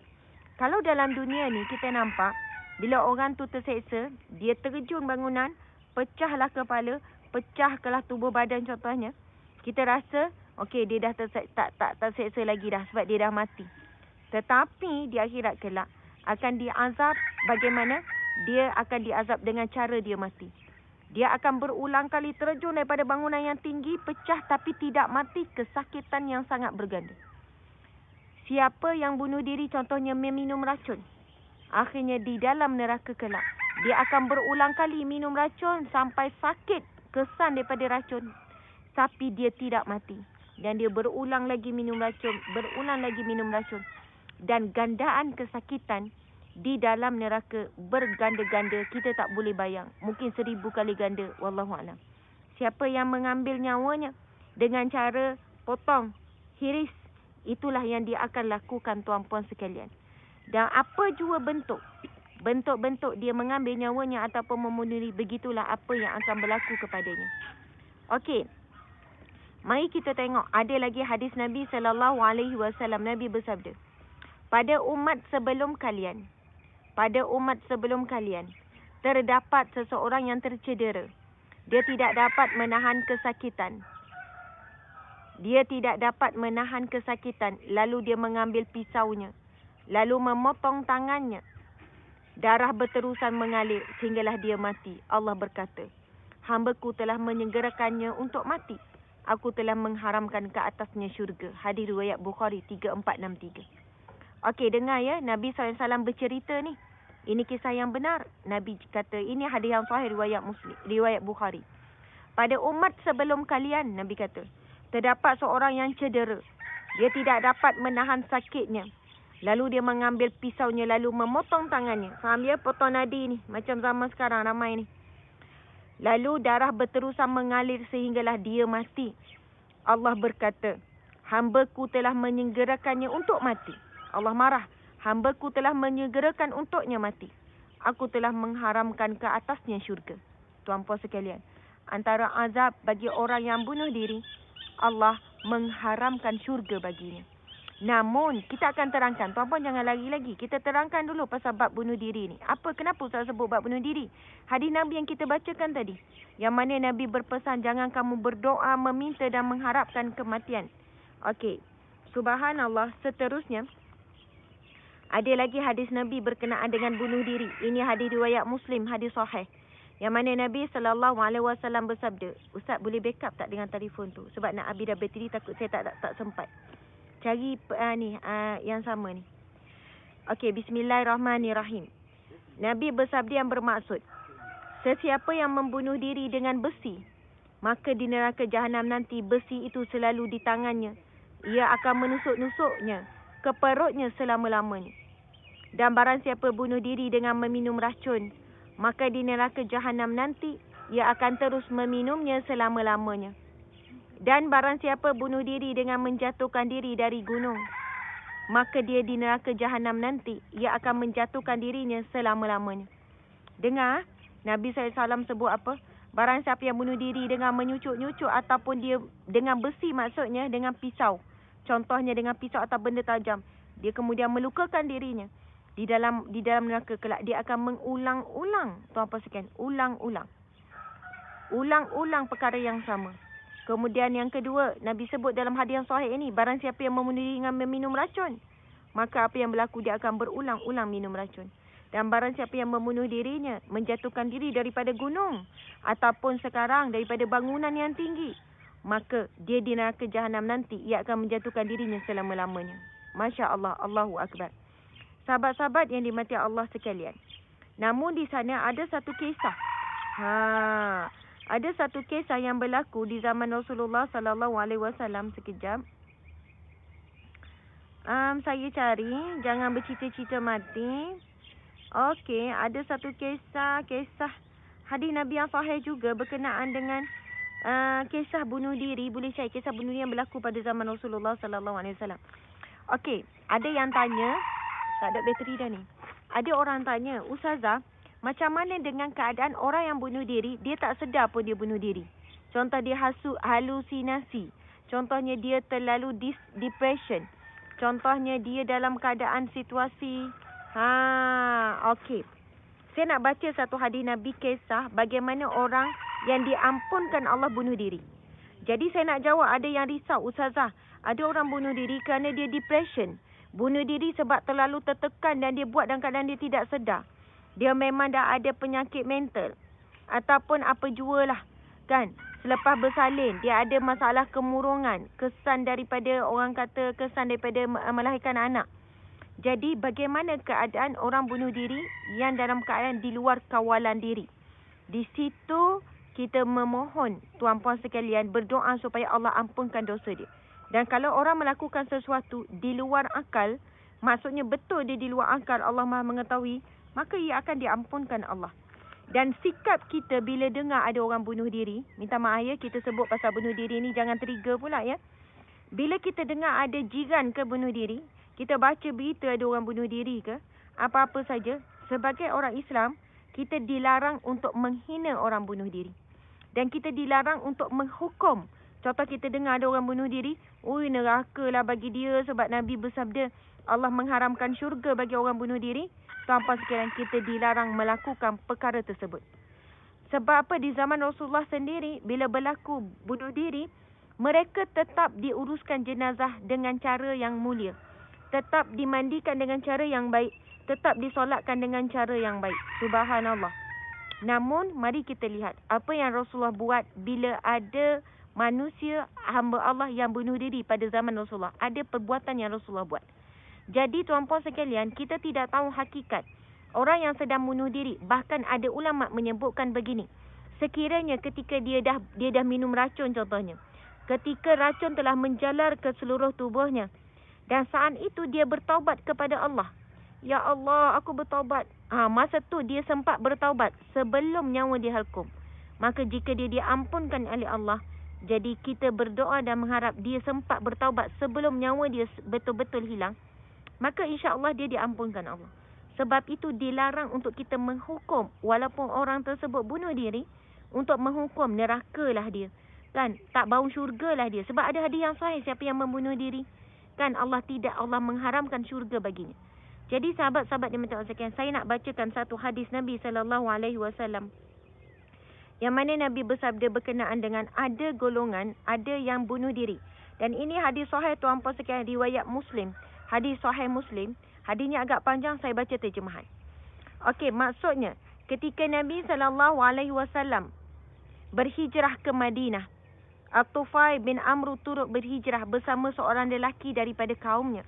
Kalau dalam dunia ni kita nampak, bila orang tu terseksa, dia terjun bangunan, pecahlah kepala, pecahlah tubuh badan contohnya, kita rasa okey, dia dah tak terseksa lagi dah sebab dia dah mati. Tetapi di akhirat kelak akan diazab bagaimana? Dia akan diazab dengan cara dia mati. Dia akan berulang kali terjun daripada bangunan yang tinggi, pecah tapi tidak mati, kesakitan yang sangat berganda. Siapa yang bunuh diri contohnya meminum racun, akhirnya di dalam neraka kelak, dia akan berulang kali minum racun sampai sakit kesan daripada racun, tapi dia tidak mati. Dan dia berulang lagi minum racun, berulang lagi minum racun. Dan gandaan kesakitan di dalam neraka berganda-ganda, kita tak boleh bayang. Mungkin 1000 kali ganda, wallahualam. Siapa yang mengambil nyawanya dengan cara potong, hiris, itulah yang dia akan lakukan tuan-puan sekalian. Dan apa jua bentuk-bentuk dia mengambil nyawanya ataupun membunuh diri, begitulah apa yang akan berlaku kepadanya. Okey. Mari kita tengok, ada lagi hadis Nabi SAW. Nabi bersabda, pada umat sebelum kalian, terdapat seseorang yang tercedera. Dia tidak dapat menahan kesakitan. Lalu dia mengambil pisaunya, lalu memotong tangannya. Darah berterusan mengalir sehinggalah dia mati. Allah berkata, hamba-Ku telah menyegerakannya untuk mati. aku telah mengharamkan ke atasnya syurga. Hadis riwayat Bukhari 3463. Okey, dengar ya, Nabi SAW bercerita ni. Ini kisah yang benar. Nabi kata, ini hadis yang sahih riwayat Muslim, riwayat Bukhari. Pada umat sebelum kalian, Nabi kata, terdapat seorang yang cedera. Dia tidak dapat menahan sakitnya. Lalu dia mengambil pisaunya lalu memotong tangannya. Faham ya? Potong nadi ni. Macam zaman sekarang ramai ni. Lalu darah berterusan mengalir sehinggalah dia mati. Allah berkata, hamba-Ku telah menyegerakannya untuk mati. Allah marah. Hamba-Ku telah menyegerakan untuknya mati. Aku telah mengharamkan ke atasnya syurga. Tuan-puan sekalian. Antara azab bagi orang yang bunuh diri, Allah mengharamkan syurga baginya. Namun, kita akan terangkan. Tuan-puan jangan lagi-lagi. Kita terangkan dulu pasal bab bunuh diri ni. Kenapa Ustaz sebut bab bunuh diri? Hadis Nabi yang kita bacakan tadi. Yang mana Nabi berpesan, jangan kamu berdoa, meminta dan mengharapkan kematian. Okey. Subhanallah. Seterusnya, ada lagi hadis Nabi berkenaan dengan bunuh diri. Ini hadis riwayat Muslim, hadis sahih. Yang mana Nabi SAW bersabda. Ustaz boleh backup tak dengan telefon tu? Sebab nak habis dah bateri, takut saya tak sempat. Cari yang sama ni. Okey, bismillahirrahmanirrahim. Nabi bersabda yang bermaksud, sesiapa yang membunuh diri dengan besi, maka di neraka jahanam nanti besi itu selalu di tangannya. Ia akan menusuk-nusuknya ke perutnya selama-lamanya. Dan barang siapa bunuh diri dengan meminum racun, maka di neraka jahanam nanti ia akan terus meminumnya selama-lamanya. Dan barang siapa bunuh diri dengan menjatuhkan diri dari gunung, maka dia di neraka jahanam nanti, ia akan menjatuhkan dirinya selama-lamanya. Dengar, Nabi SAW sebut apa? Barang siapa yang bunuh diri dengan menyucuk-nyucuk ataupun dia dengan besi, maksudnya dengan pisau. Contohnya dengan pisau atau benda tajam. Dia kemudian melukakan dirinya. Di dalam neraka kelak, dia akan mengulang-ulang. Tuan-puan sekalian, ulang-ulang. Ulang-ulang perkara yang sama. Kemudian yang kedua, Nabi sebut dalam hadis yang sahih ini, barang siapa yang membunuh diri dengan meminum racun, maka apa yang berlaku, dia akan berulang-ulang minum racun. Dan barang siapa yang membunuh dirinya, menjatuhkan diri daripada gunung, ataupun sekarang daripada bangunan yang tinggi, maka dia di neraka jahanam nanti, ia akan menjatuhkan dirinya selama-lamanya. Masya Allah, Allahu Akbar. Sahabat-sahabat yang dimati Allah sekalian. Namun di sana ada satu kisah. Ada satu kisah yang berlaku di zaman Rasulullah SAW. Sekejap. Saya cari. Jangan bercita-cita mati. Okey. Ada satu kisah hadis Nabi yang sahih juga berkenaan dengan kisah bunuh diri. Boleh cari kisah bunuh diri yang berlaku pada zaman Rasulullah SAW. Okey. Ada yang tanya. Tak ada bateri dah ni. Ada orang tanya, Ustazah, macam mana dengan keadaan orang yang bunuh diri, dia tak sedar pun dia bunuh diri. Contoh dia halusinasi. Contohnya dia terlalu depression. Contohnya dia dalam keadaan situasi. Okey. Saya nak baca satu hadis Nabi kisah bagaimana orang yang diampunkan Allah bunuh diri. Jadi saya nak jawab, ada yang risau, Ustazah, ada orang bunuh diri kerana dia depression. Bunuh diri sebab terlalu tertekan dan dia buat dalam keadaan dia tidak sedar. Dia memang dah ada penyakit mental. Ataupun apa jua lah. Kan? Selepas bersalin, dia ada masalah kemurungan. Kesan daripada, orang kata, kesan daripada melahirkan anak. Jadi, bagaimana keadaan orang bunuh diri yang dalam keadaan di luar kawalan diri? Di situ, kita memohon, tuan-puan sekalian, berdoa supaya Allah ampunkan dosa dia. Dan kalau orang melakukan sesuatu di luar akal, maksudnya betul dia di luar akal, Allah Maha mengetahui, maka ia akan diampunkan Allah. Dan sikap kita bila dengar ada orang bunuh diri, minta maaf ya, kita sebut pasal bunuh diri ni, jangan trigger pula ya. Bila kita dengar ada jiran ke bunuh diri, kita baca berita ada orang bunuh diri ke, apa-apa saja, sebagai orang Islam, kita dilarang untuk menghina orang bunuh diri. Dan kita dilarang untuk menghukum. Contoh kita dengar ada orang bunuh diri, neraka lah bagi dia sebab Nabi bersabda, Allah mengharamkan syurga bagi orang bunuh diri. Tanpa sekiranya kita dilarang melakukan perkara tersebut. Sebab apa? Di zaman Rasulullah sendiri, bila berlaku bunuh diri, mereka tetap diuruskan jenazah dengan cara yang mulia. Tetap dimandikan dengan cara yang baik. Tetap disolatkan dengan cara yang baik. Subhanallah. Namun, mari kita lihat apa yang Rasulullah buat bila ada manusia hamba Allah yang bunuh diri pada zaman Rasulullah. Ada perbuatan yang Rasulullah buat. Jadi tuan-puan sekalian, kita tidak tahu hakikat orang yang sedang bunuh diri. Bahkan ada ulama menyebutkan begini. Sekiranya ketika dia dah minum racun contohnya. Ketika racun telah menjalar ke seluruh tubuhnya. Dan saat itu dia bertaubat kepada Allah. Ya Allah, aku bertaubat. Masa tu dia sempat bertaubat sebelum nyawa dihalkum. Maka jika dia diampunkan oleh Allah, jadi kita berdoa dan mengharap dia sempat bertaubat sebelum nyawa dia betul-betul hilang, maka insya-Allah dia diampunkan Allah. Sebab itu dilarang untuk kita menghukum walaupun orang tersebut bunuh diri, untuk menghukum nerakalah dia. Kan, tak bau syurgalah dia. Sebab ada hadis yang sahih, siapa yang membunuh diri, kan Allah mengharamkan syurga baginya. Jadi sahabat-sahabat dimati Allah sekalian, saya nak bacakan satu hadis Nabi SAW yang mana Nabi bersabda berkenaan dengan ada golongan, ada yang bunuh diri. Dan ini hadis sahih tuan-puan sekalian, riwayat Muslim. Hadis sahih Muslim. Hadisnya agak panjang, saya baca terjemahan. Okey, maksudnya ketika Nabi SAW berhijrah ke Madinah, At-Tufai bin Amr turut berhijrah bersama seorang lelaki daripada kaumnya.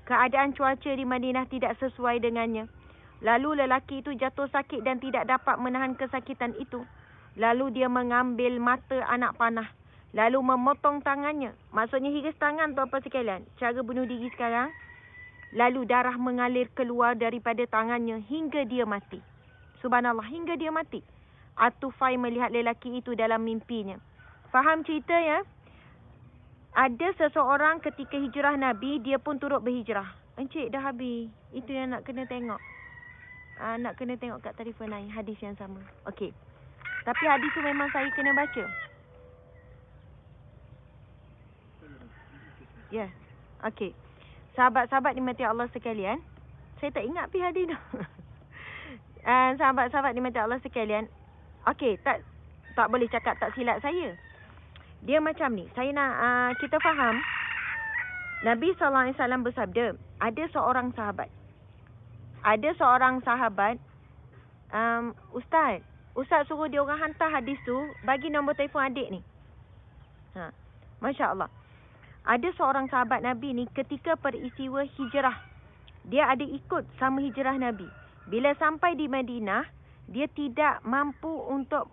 Keadaan cuaca di Madinah tidak sesuai dengannya. Lalu lelaki itu jatuh sakit dan tidak dapat menahan kesakitan itu. Lalu dia mengambil mata anak panah. Lalu memotong tangannya. Maksudnya hiris tangan tu apa sekalian. Cara bunuh diri sekarang. Lalu darah mengalir keluar daripada tangannya hingga dia mati. Subhanallah, hingga dia mati. At-Tufai melihat lelaki itu dalam mimpinya. Faham cerita ya? Ada seseorang ketika hijrah Nabi, dia pun turut berhijrah. Encik dah habis. Itu yang nak kena tengok. Nak kena tengok kat telefon lain. Hadis yang sama. Okey. Tapi hadis tu memang saya kena baca. Ya. Yeah. Okey. Sahabat-sahabat dimati Allah sekalian. Saya tak ingat pergi hadis tu. Sahabat-sahabat dimati Allah sekalian. Okey. Tak boleh cakap tak silap saya. Dia macam ni. Saya nak kita faham. Nabi SAW bersabda. Ada seorang sahabat. Ustaz suruh dia orang hantar hadis tu. Bagi nombor telefon adik ni. Masya Allah. Ada seorang sahabat Nabi ni ketika peristiwa hijrah. Dia ada ikut sama hijrah Nabi. Bila sampai di Madinah, dia tidak mampu untuk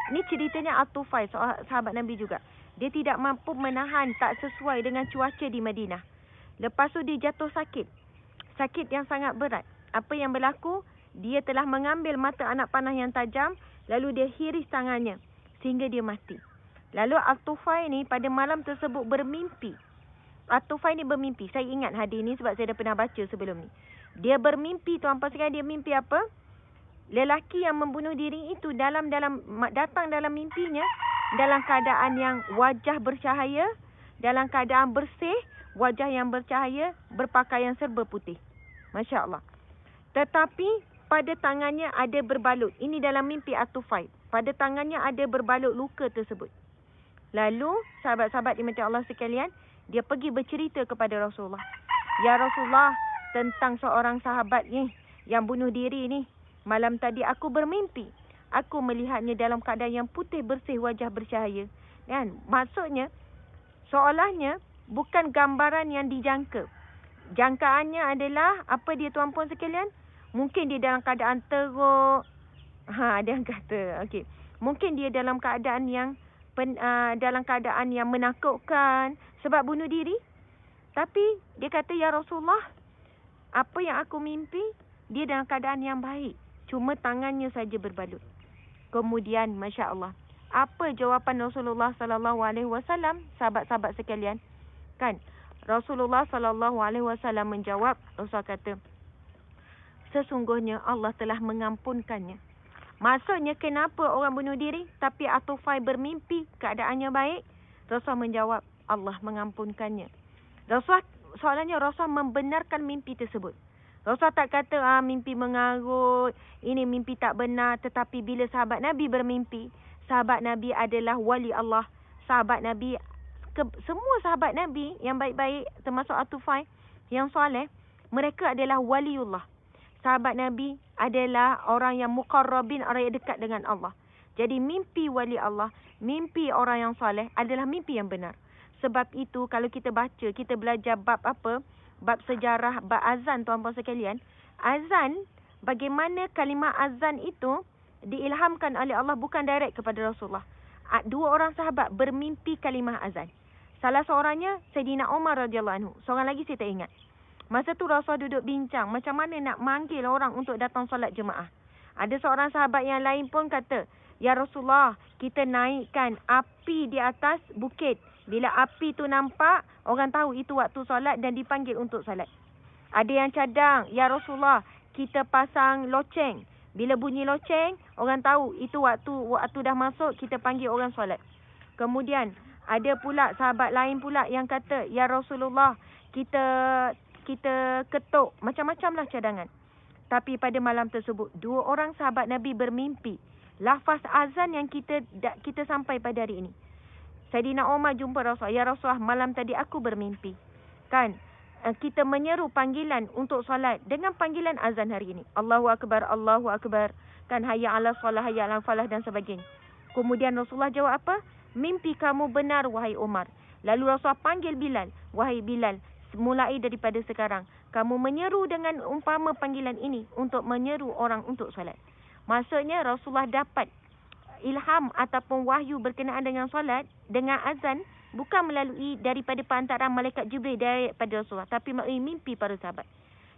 ni ceritanya At-Tufai, sahabat Nabi juga. Dia tidak mampu menahan, tak sesuai dengan cuaca di Madinah. Lepas tu dia jatuh sakit. Sakit yang sangat berat. Apa yang berlaku? Dia telah mengambil mata anak panah yang tajam, lalu dia hiris tangannya sehingga dia mati. Lalu At-Tufai ni pada malam tersebut bermimpi. At-Tufai ni bermimpi. Saya ingat hadis ni sebab saya dah pernah baca sebelum ni. Dia bermimpi, tuan-puan sekalian, dia mimpi apa? Lelaki yang membunuh diri itu datang dalam mimpinya dalam keadaan yang wajah bercahaya, dalam keadaan bersih, wajah yang bercahaya, berpakaian serba putih. Masya Allah. Tetapi pada tangannya ada berbalut. Ini dalam mimpi At-Tufai. Pada tangannya ada berbalut luka tersebut. Lalu sahabat-sahabat dimati Allah sekalian, dia pergi bercerita kepada Rasulullah. Ya Rasulullah, tentang seorang sahabat ni yang bunuh diri ni. Malam tadi aku bermimpi. Aku melihatnya dalam keadaan yang putih bersih, wajah bercahaya. Kan? Maksudnya, seolahnya bukan gambaran yang dijangka. Jangkaannya adalah, apa dia tuan-puan sekalian? Mungkin dia dalam keadaan teruk. Ada yang kata, okey. Mungkin dia dalam keadaan yang menakutkan sebab bunuh diri. Tapi dia kata, ya Rasulullah, apa yang aku mimpi, dia dalam keadaan yang baik. Cuma tangannya saja berbalut. Kemudian, Masya Allah, apa jawapan Rasulullah SAW, sahabat-sahabat sekalian? Kan? Rasulullah SAW menjawab, Rasul kata, sesungguhnya Allah telah mengampunkannya. Maksudnya, kenapa orang bunuh diri tapi At-Tufai bermimpi keadaannya baik? Rasul menjawab, Allah mengampunkannya. Soalannya Rasul membenarkan mimpi tersebut. Rasul tak kata mimpi mengarut, ini mimpi tak benar. Tetapi bila sahabat Nabi bermimpi, sahabat Nabi adalah wali Allah. Sahabat Nabi, semua sahabat Nabi yang baik-baik, termasuk At-Tufai yang soleh, mereka adalah waliullah. Sahabat Nabi adalah orang yang muqarrabin, orang yang dekat dengan Allah. Jadi mimpi wali Allah, mimpi orang yang soleh adalah mimpi yang benar. Sebab itu kalau kita baca, kita belajar bab apa? Bab sejarah, bab azan tuan-tuan sekalian. Azan, bagaimana kalimah azan itu diilhamkan oleh Allah bukan direct kepada Rasulullah. Dua orang sahabat bermimpi kalimah azan. Salah seorangnya Sayyidina Umar radhiyallahu anhu. Seorang lagi saya tak ingat. Masa tu Rasulullah duduk bincang macam mana nak manggil orang untuk datang solat jemaah. Ada seorang sahabat yang lain pun kata, "Ya Rasulullah, kita naikkan api di atas bukit. Bila api tu nampak, orang tahu itu waktu solat dan dipanggil untuk solat." Ada yang cadang, "Ya Rasulullah, kita pasang loceng. Bila bunyi loceng, orang tahu itu waktu dah masuk, kita panggil orang solat." Kemudian ada pula sahabat lain pula yang kata, "Ya Rasulullah, kita ketuk." Macam-macam lah cadangan. Tapi pada malam tersebut, dua orang sahabat Nabi bermimpi lafaz azan yang kita sampai pada hari ini. Sayyidina Umar jumpa Rasulullah, "Ya Rasulullah, malam tadi aku bermimpi. Kan, kita menyeru panggilan untuk solat dengan panggilan azan hari ini. Allahu Akbar, Allahu Akbar. Kan, hayya ala solah, hayya ala falah dan sebagainya." Kemudian Rasulullah jawab apa? "Mimpi kamu benar, wahai Umar." Lalu Rasulullah panggil Bilal, "Wahai Bilal, mulai daripada sekarang, kamu menyeru dengan umpama panggilan ini untuk menyeru orang untuk solat." Maksudnya Rasulullah dapat ilham ataupun wahyu berkenaan dengan solat, dengan azan, bukan melalui daripada pantaran malaikat Jibril daripada Rasulullah, tapi melalui mimpi para sahabat.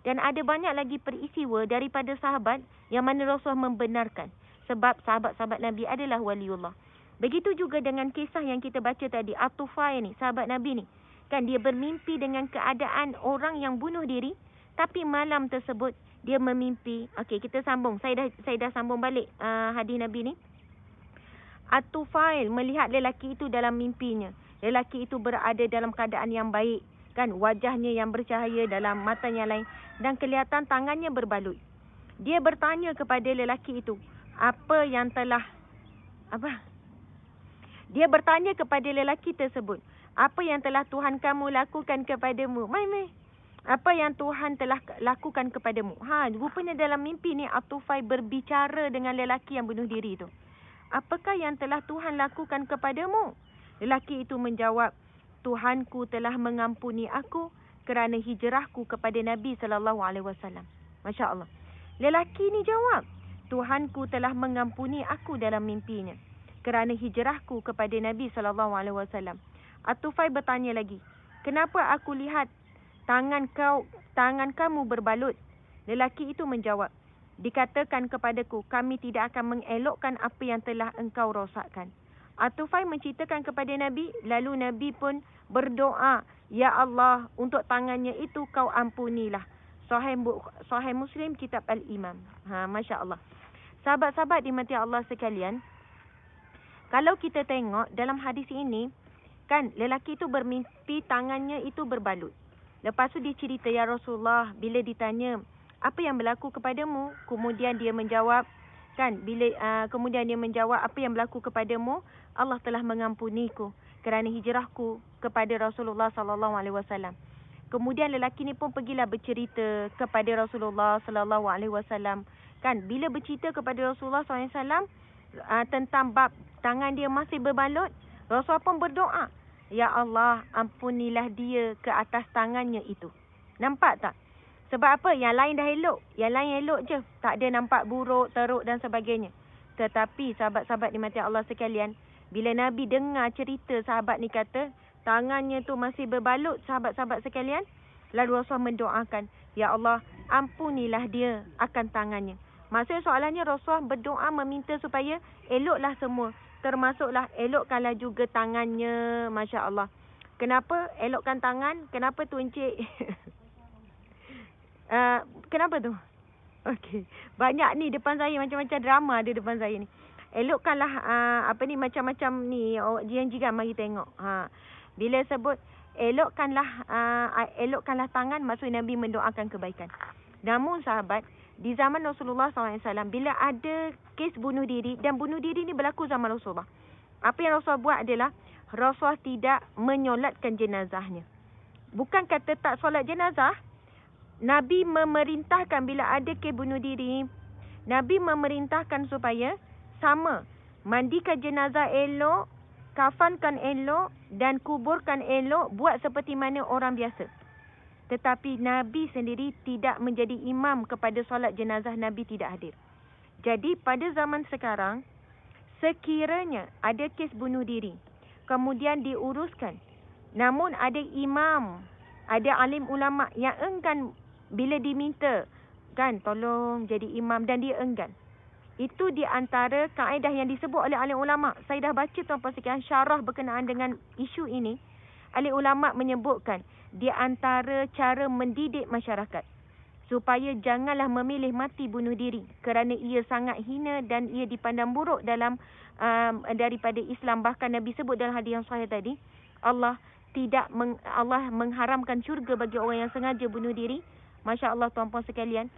Dan ada banyak lagi peristiwa daripada sahabat yang mana Rasulullah membenarkan. Sebab sahabat-sahabat Nabi adalah waliullah. Begitu juga dengan kisah yang kita baca tadi, At-Tufail ni, sahabat Nabi ni. Kan dia bermimpi dengan keadaan orang yang bunuh diri, tapi malam tersebut dia memimpi. Okey, kita sambung. Saya dah sambung balik hadis Nabi ni. At-Tufail melihat lelaki itu dalam mimpinya. Lelaki itu berada dalam keadaan yang baik, kan, wajahnya yang bercahaya dalam matanya lain dan kelihatan tangannya berbalut. Dia bertanya kepada lelaki itu, Dia bertanya kepada lelaki tersebut, "Apa yang telah Tuhan kamu lakukan kepadamu?" Apa yang Tuhan telah lakukan kepadamu? Rupanya dalam mimpi ni At-Tufail berbicara dengan lelaki yang bunuh diri itu. "Apakah yang telah Tuhan lakukan kepadamu?" Lelaki itu menjawab, "Tuhanku telah mengampuni aku kerana hijrahku kepada Nabi SAW." Masya Allah. Lelaki ni jawab, "Tuhanku telah mengampuni aku dalam mimpinya kerana hijrahku kepada Nabi SAW." At-Tufail bertanya lagi, "Kenapa aku lihat tangan kamu berbalut?" Lelaki itu menjawab, "Dikatakan kepadaku, kami tidak akan mengelokkan apa yang telah engkau rosakkan." At-Tufail menceritakan kepada Nabi, lalu Nabi pun berdoa, "Ya Allah, untuk tangannya itu kau ampunilah." Sahih Muslim, kitab Al-Imam. Masya Allah. Sahabat-sahabat dimati Allah sekalian, kalau kita tengok dalam hadis ini, kan, lelaki itu bermimpi tangannya itu berbalut. Lepas tu dia cerita, "Ya Rasulullah, bila ditanya, apa yang berlaku kepadamu?" Kemudian dia menjawab, apa yang berlaku kepadamu? Allah telah mengampuniku kerana hijrahku kepada Rasulullah SAW. Kemudian lelaki ni pun pergilah bercerita kepada Rasulullah SAW. Kan, bila bercerita kepada Rasulullah SAW tentang bab tangan dia masih berbalut, Rasulullah pun berdoa, "Ya Allah, ampunilah dia ke atas tangannya itu." Nampak tak? Sebab apa? Yang lain dah elok. Yang lain elok je. Tak ada nampak buruk, teruk dan sebagainya. Tetapi sahabat-sahabat dimati Allah sekalian, bila Nabi dengar cerita sahabat ni kata tangannya tu masih berbalut, sahabat-sahabat sekalian, lalu Rasulullah mendoakan, "Ya Allah, ampunilah dia akan tangannya." Maksudnya soalannya Rasulullah berdoa meminta supaya eloklah semua. Termasuklah elokkanlah juga tangannya. Masya Allah. Kenapa elokkan tangan? Kenapa tu Encik? Kenapa tu? Okey. Banyak ni depan saya, macam-macam drama ada depan saya ni. Elokkanlah macam-macam ni jiran-jiran mari tengok. Bila sebut elokkanlah tangan, maksud Nabi mendoakan kebaikan. Namun sahabat, di zaman Rasulullah SAW, bila ada kes bunuh diri, dan bunuh diri ni berlaku zaman Rasulullah, apa yang Rasulullah buat adalah Rasulullah tidak menyolatkan jenazahnya. Bukan kata tak solat jenazah. Nabi memerintahkan bila ada kes bunuh diri, Nabi memerintahkan supaya sama mandikan jenazah elok, kafankan elok dan kuburkan elok, buat seperti mana orang biasa. Tetapi Nabi sendiri tidak menjadi imam kepada solat jenazah, Nabi tidak hadir. Jadi pada zaman sekarang, sekiranya ada kes bunuh diri, kemudian diuruskan, namun ada imam, ada alim ulama yang enggan bila diminta, kan, tolong jadi imam, dan dia enggan. Itu di antara kaedah yang disebut oleh alim ulama. Saya dah baca tuan-puan sekalian syarah berkenaan dengan isu ini. Alim ulama menyebutkan di antara cara mendidik masyarakat supaya janganlah memilih mati bunuh diri kerana ia sangat hina dan ia dipandang buruk dalam daripada Islam. Bahkan Nabi sebut dalam hadis yang sahih tadi, Allah mengharamkan syurga bagi orang yang sengaja bunuh diri. Masya Allah tuan-puan sekalian.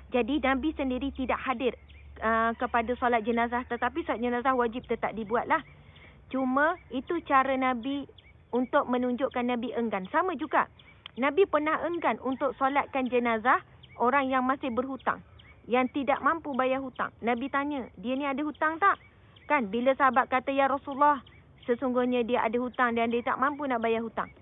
Jadi Nabi sendiri tidak hadir kepada solat jenazah, tetapi solat jenazah wajib tetap dibuatlah. Cuma itu cara Nabi untuk menunjukkan Nabi enggan. Sama juga Nabi pernah enggan untuk solatkan jenazah orang yang masih berhutang, yang tidak mampu bayar hutang. Nabi tanya, dia ni ada hutang tak? Kan bila sahabat kata, ya Rasulullah, sesungguhnya dia ada hutang dan dia tak mampu nak bayar hutang.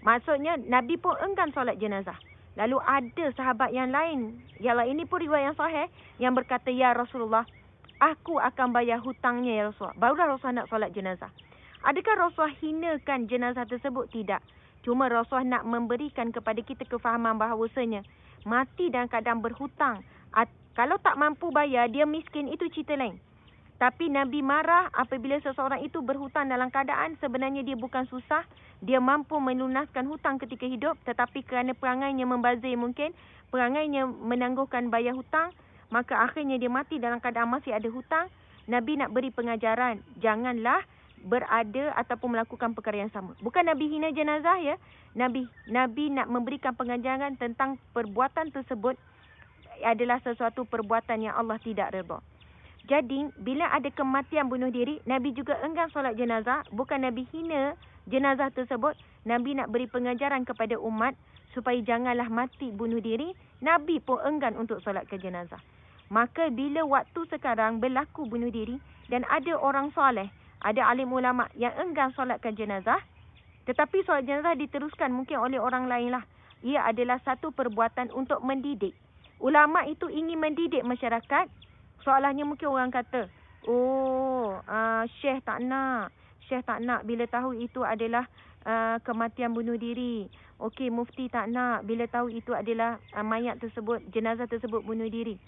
Maksudnya Nabi pun enggan solat jenazah. Lalu ada sahabat yang lain, ialah ini pun riwayat yang sahih, yang berkata, ya Rasulullah, aku akan bayar hutangnya ya Rasulullah. Barulah Rasulullah nak solat jenazah. Adakah Rasulullah hinakan jenazah tersebut? Tidak. Cuma Rasulullah nak memberikan kepada kita kefahaman bahawasanya mati dalam keadaan berhutang, kalau tak mampu bayar, dia miskin, itu cerita lain. Tapi Nabi marah apabila seseorang itu berhutang dalam keadaan sebenarnya dia bukan susah, dia mampu melunaskan hutang ketika hidup, tetapi kerana perangainya membazir, mungkin perangainya menangguhkan bayar hutang, maka akhirnya dia mati dalam keadaan masih ada hutang. Nabi nak beri pengajaran, janganlah berada ataupun melakukan perkara yang sama. Bukan Nabi hina jenazah ya. Nabi nak memberikan pengajaran tentang perbuatan tersebut adalah sesuatu perbuatan yang Allah tidak redha. Jadi bila ada kematian bunuh diri, Nabi juga enggan solat jenazah. Bukan Nabi hina jenazah tersebut, Nabi nak beri pengajaran kepada umat supaya janganlah mati bunuh diri. Nabi pun enggan untuk solat ke jenazah. Maka bila waktu sekarang berlaku bunuh diri dan ada orang soleh, ada alim ulama yang enggan solatkan jenazah, tetapi solat jenazah diteruskan mungkin oleh orang lain lah. Ia adalah satu perbuatan untuk mendidik. Ulama itu ingin mendidik masyarakat. Soalannya mungkin orang kata, Syekh tak nak. Syekh tak nak bila tahu itu adalah kematian bunuh diri. Okey, mufti tak nak bila tahu itu adalah mayat tersebut, jenazah tersebut bunuh diri.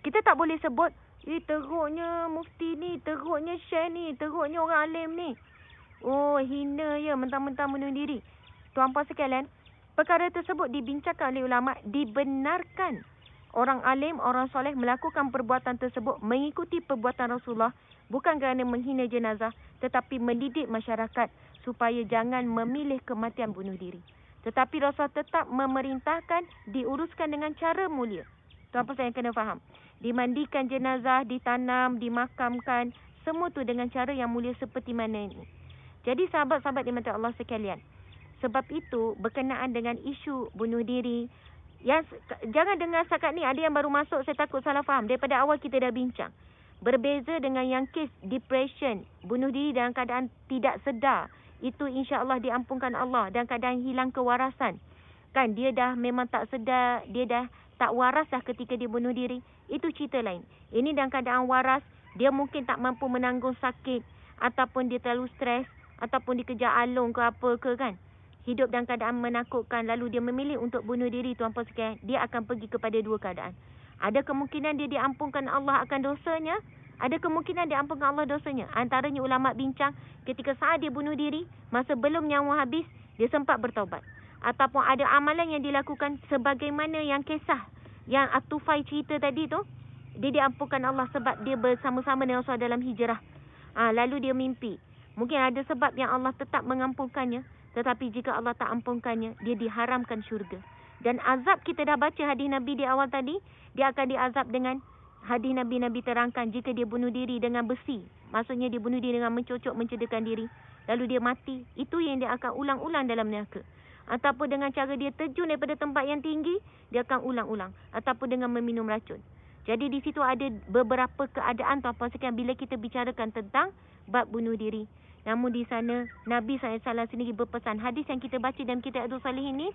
Kita tak boleh sebut, teruknya mufti ni, teruknya syekh ni, teruknya orang alim ni. Hina ya, mentang-mentang bunuh diri. Tuan-puan sekalian, perkara tersebut dibincangkan oleh ulama, dibenarkan orang alim, orang soleh melakukan perbuatan tersebut mengikuti perbuatan Rasulullah, bukan kerana menghina jenazah, tetapi mendidik masyarakat supaya jangan memilih kematian bunuh diri. Tetapi Rasulullah tetap memerintahkan diuruskan dengan cara mulia. Tuan-puan saya kena faham. Dimandikan jenazah, ditanam, dimakamkan, semua tu dengan cara yang mulia seperti mana ini. Jadi sahabat-sahabat dimata Allah sekalian, sebab itu berkenaan dengan isu bunuh diri, jangan dengar setakat ni ada yang baru masuk, saya takut salah faham. Daripada awal kita dah bincang. Berbeza dengan yang kes depression, bunuh diri dalam keadaan tidak sedar, itu insya-Allah diampunkan Allah, dalam keadaan hilang kewarasan. Kan dia dah memang tak sedar, dia dah tak waras dah ketika dia bunuh diri, itu cerita lain. Ini dalam keadaan waras, dia mungkin tak mampu menanggung sakit, ataupun dia terlalu stres, ataupun dikejar alung ke apa ke kan. Hidup dalam keadaan menakutkan, lalu dia memilih untuk bunuh diri, tuan-puan sekalian, dia akan pergi kepada dua keadaan. Ada kemungkinan dia diampunkan Allah akan dosanya, ada kemungkinan diampunkan Allah dosanya. Antaranya ulama bincang, ketika saat dia bunuh diri, masa belum nyawa habis, dia sempat bertaubat. Ataupun ada amalan yang dilakukan sebagaimana yang kisah yang At-Tufai cerita tadi tu, dia diampunkan Allah sebab dia bersama-sama dengan Rasul dalam hijrah. Lalu dia mimpi. Mungkin ada sebab yang Allah tetap mengampunkannya, tetapi jika Allah tak ampunkannya, dia diharamkan syurga. Dan azab, kita dah baca hadis Nabi di awal tadi, dia akan diazab dengan hadis Nabi terangkan jika dia bunuh diri dengan besi. Maksudnya dia bunuh diri dengan mencocok, mencederakan diri. Lalu dia mati. Itu yang dia akan ulang-ulang dalam neraka. Ataupun dengan cara dia terjun daripada tempat yang tinggi, dia akan ulang-ulang. Ataupun dengan meminum racun. Jadi di situ ada beberapa keadaan tuan-puan sekalian bila kita bicarakan tentang bab bunuh diri. Namun di sana Nabi SAW sendiri berpesan, hadis yang kita baca dalam kitab Riyadhus Shalihin ini,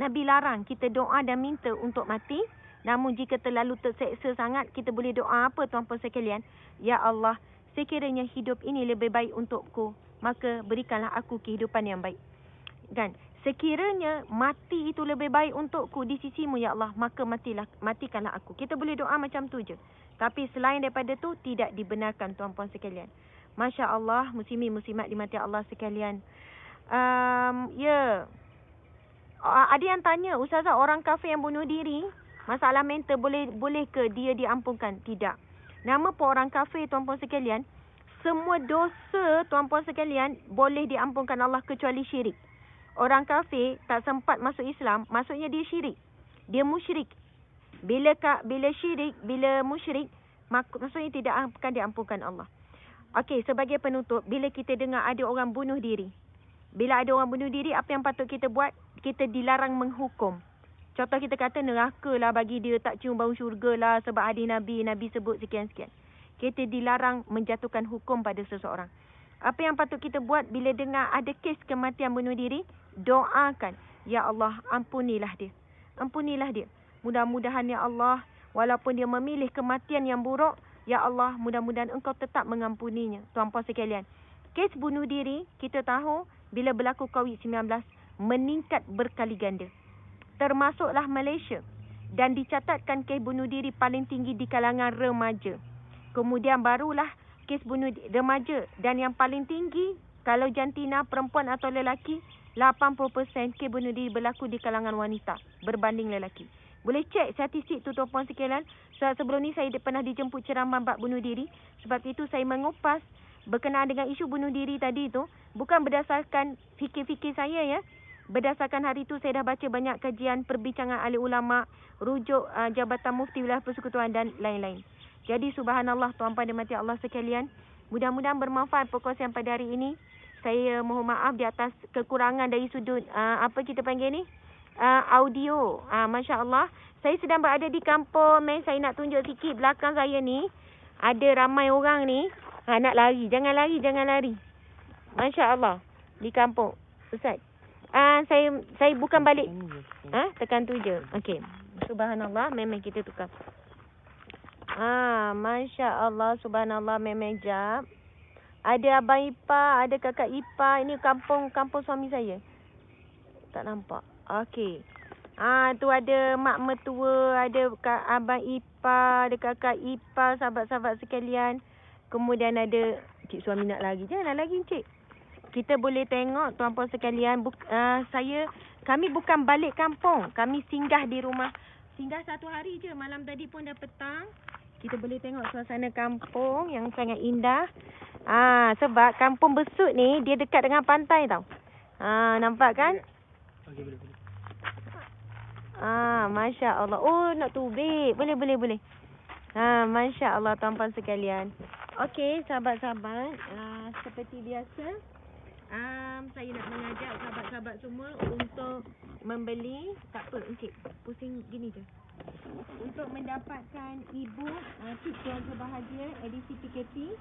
Nabi larang kita doa dan minta untuk mati. Namun jika terlalu terseksa sangat, kita boleh doa apa tuan-puan sekalian? Ya Allah, sekiranya hidup ini lebih baik untukku, maka berikanlah aku kehidupan yang baik. Kan? Sekiranya mati itu lebih baik untukku di sisimu ya Allah, maka matikanlah aku. Kita boleh doa macam tu je. Tapi selain daripada tu tidak dibenarkan tuan-puan sekalian. Masya Allah, muslimin muslimat dimati Allah sekalian. Ada yang tanya, Ustazah, orang kafir yang bunuh diri, masalah mental boleh ke dia diampunkan? Tidak. Nama pun orang kafir tuan-puan sekalian, semua dosa tuan-puan sekalian boleh diampunkan Allah kecuali syirik. Orang kafir tak sempat masuk Islam, maksudnya dia syirik. Dia musyrik. Bila syirik, bila musyrik, maksudnya tidak akan diampunkan Allah. Okey, sebagai penutup, bila kita dengar ada orang bunuh diri. Bila ada orang bunuh diri, apa yang patut kita buat? Kita dilarang menghukum. Contoh kita kata neraka lah bagi dia, tak cium bau syurga lah sebab hadis Nabi sebut sekian-sekian. Kita dilarang menjatuhkan hukum pada seseorang. Apa yang patut kita buat bila dengar ada kes kematian bunuh diri? Doakan, ya Allah, ampunilah dia. Ampunilah dia. Mudah-mudahan ya Allah, walaupun dia memilih kematian yang buruk, ya Allah, mudah-mudahan engkau tetap mengampuninya. Tuan-puan sekalian, kes bunuh diri, kita tahu bila berlaku COVID-19 meningkat berkali ganda. Termasuklah Malaysia. Dan dicatatkan kes bunuh diri paling tinggi di kalangan remaja. Kemudian barulah kes bunuh remaja. Dan yang paling tinggi, kalau jantina, perempuan atau lelaki, 80% kes bunuh diri berlaku di kalangan wanita berbanding lelaki. Boleh cek statistik tu tuan-puan sekalian. Sebelum ni saya pernah dijemput ceramah bab bunuh diri. Sebab itu saya mengupas berkenaan dengan isu bunuh diri tadi tu. Bukan berdasarkan fikir-fikir saya ya. Berdasarkan hari itu saya dah baca banyak kajian perbincangan ahli ulama, rujuk Jabatan Mufti Wilayah Persekutuan dan lain-lain. Jadi subhanallah tuan-puan dan mati Allah sekalian. Mudah-mudahan bermanfaat perkongsian pada hari ini. Saya mohon maaf di atas kekurangan dari sudut apa kita panggil ni? Audio. Masya Allah. Saya sedang berada di kampung. Saya nak tunjuk sikit belakang saya ni. Ada ramai orang ni. Nak lari. Jangan lari. Masya Allah. Di kampung. Ustaz. Saya bukan balik. Tekan tu je. Okey. Subhanallah. Memang kita tukar. Masya Allah. Subhanallah. Memang jap. Ada abang ipar, ada kakak ipar. Ini kampung suami saya. Tak nampak. Okey. Tu ada mak mertua, ada abang ipar, ada kakak ipar, sahabat-sahabat sekalian. Kemudian ada cik suami nak lari. Janganlah lagi cik. Kita boleh tengok tuan-puan sekalian. Kami bukan balik kampung. Kami singgah di rumah. Singgah 1 hari je. Malam tadi pun dah petang. Kita boleh tengok suasana kampung yang sangat indah. Sebab kampung Besut ni dia dekat dengan pantai tau. Nampak kan? Okey, boleh. Masya Allah. Oh, nak tubik. Boleh. Masya Allah tuan-puan sekalian. Okey, sahabat-sahabat. Seperti biasa. Saya nak mengajak sahabat-sahabat semua untuk membeli. Tak apa, encik. Pusing gini je. Untuk mendapatkan e-book Tips Keluarga Bahagia edisi PKP.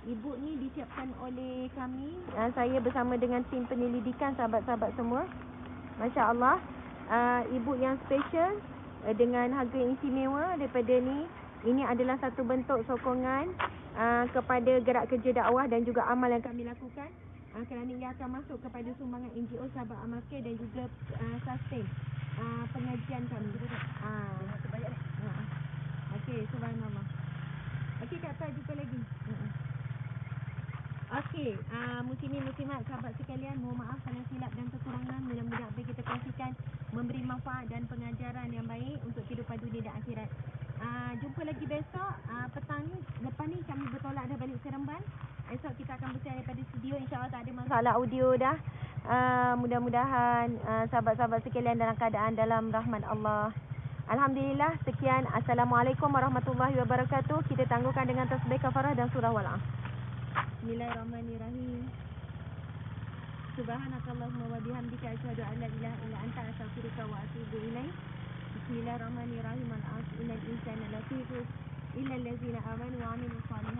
E-book ni disiapkan oleh kami. Saya bersama dengan tim penyelidikan sahabat-sahabat semua. Masya Allah. E-book yang special dengan harga yang istimewa daripada ni. Ini adalah satu bentuk sokongan kepada gerak kerja dakwah dan juga amal yang kami lakukan. Kerana ia akan masuk kepada sumbangan NGO Sahabat Amal Care dan juga sustain pengajian kami. Okey, subhanallah. Okey, Kak Tai, jumpa lagi. Okey, muslimin muslimat sahabat sekalian, mohon maaf kalau silap dan kekurangan. Mudah-mudahan apa yang kita kongsikan memberi manfaat dan pengajaran yang baik untuk kehidupan dunia dan akhirat. Jumpa lagi besok petang ni. Lepas ni kami bertolak dah balik Seremban. Esok kita akan bersiar daripada studio. InsyaAllah tak ada masalah audio dah. Mudah-mudahan sahabat-sahabat sekalian dalam keadaan dalam rahmat Allah. Alhamdulillah. Sekian. Assalamualaikum warahmatullahi wabarakatuh. Kita tangguhkan dengan tasbih kafarah dan surah Wal'ah. Bismillahirrahmanirrahim. Subhanakallahumma wa bihamdika asyhadu an la ilaha illa anta astaghfiruka wa atubu ilaik. Bismillahirrahmanirrahim. Al-'asr innal insana lafi khusr illa allazina amanu wa 'amilus salihati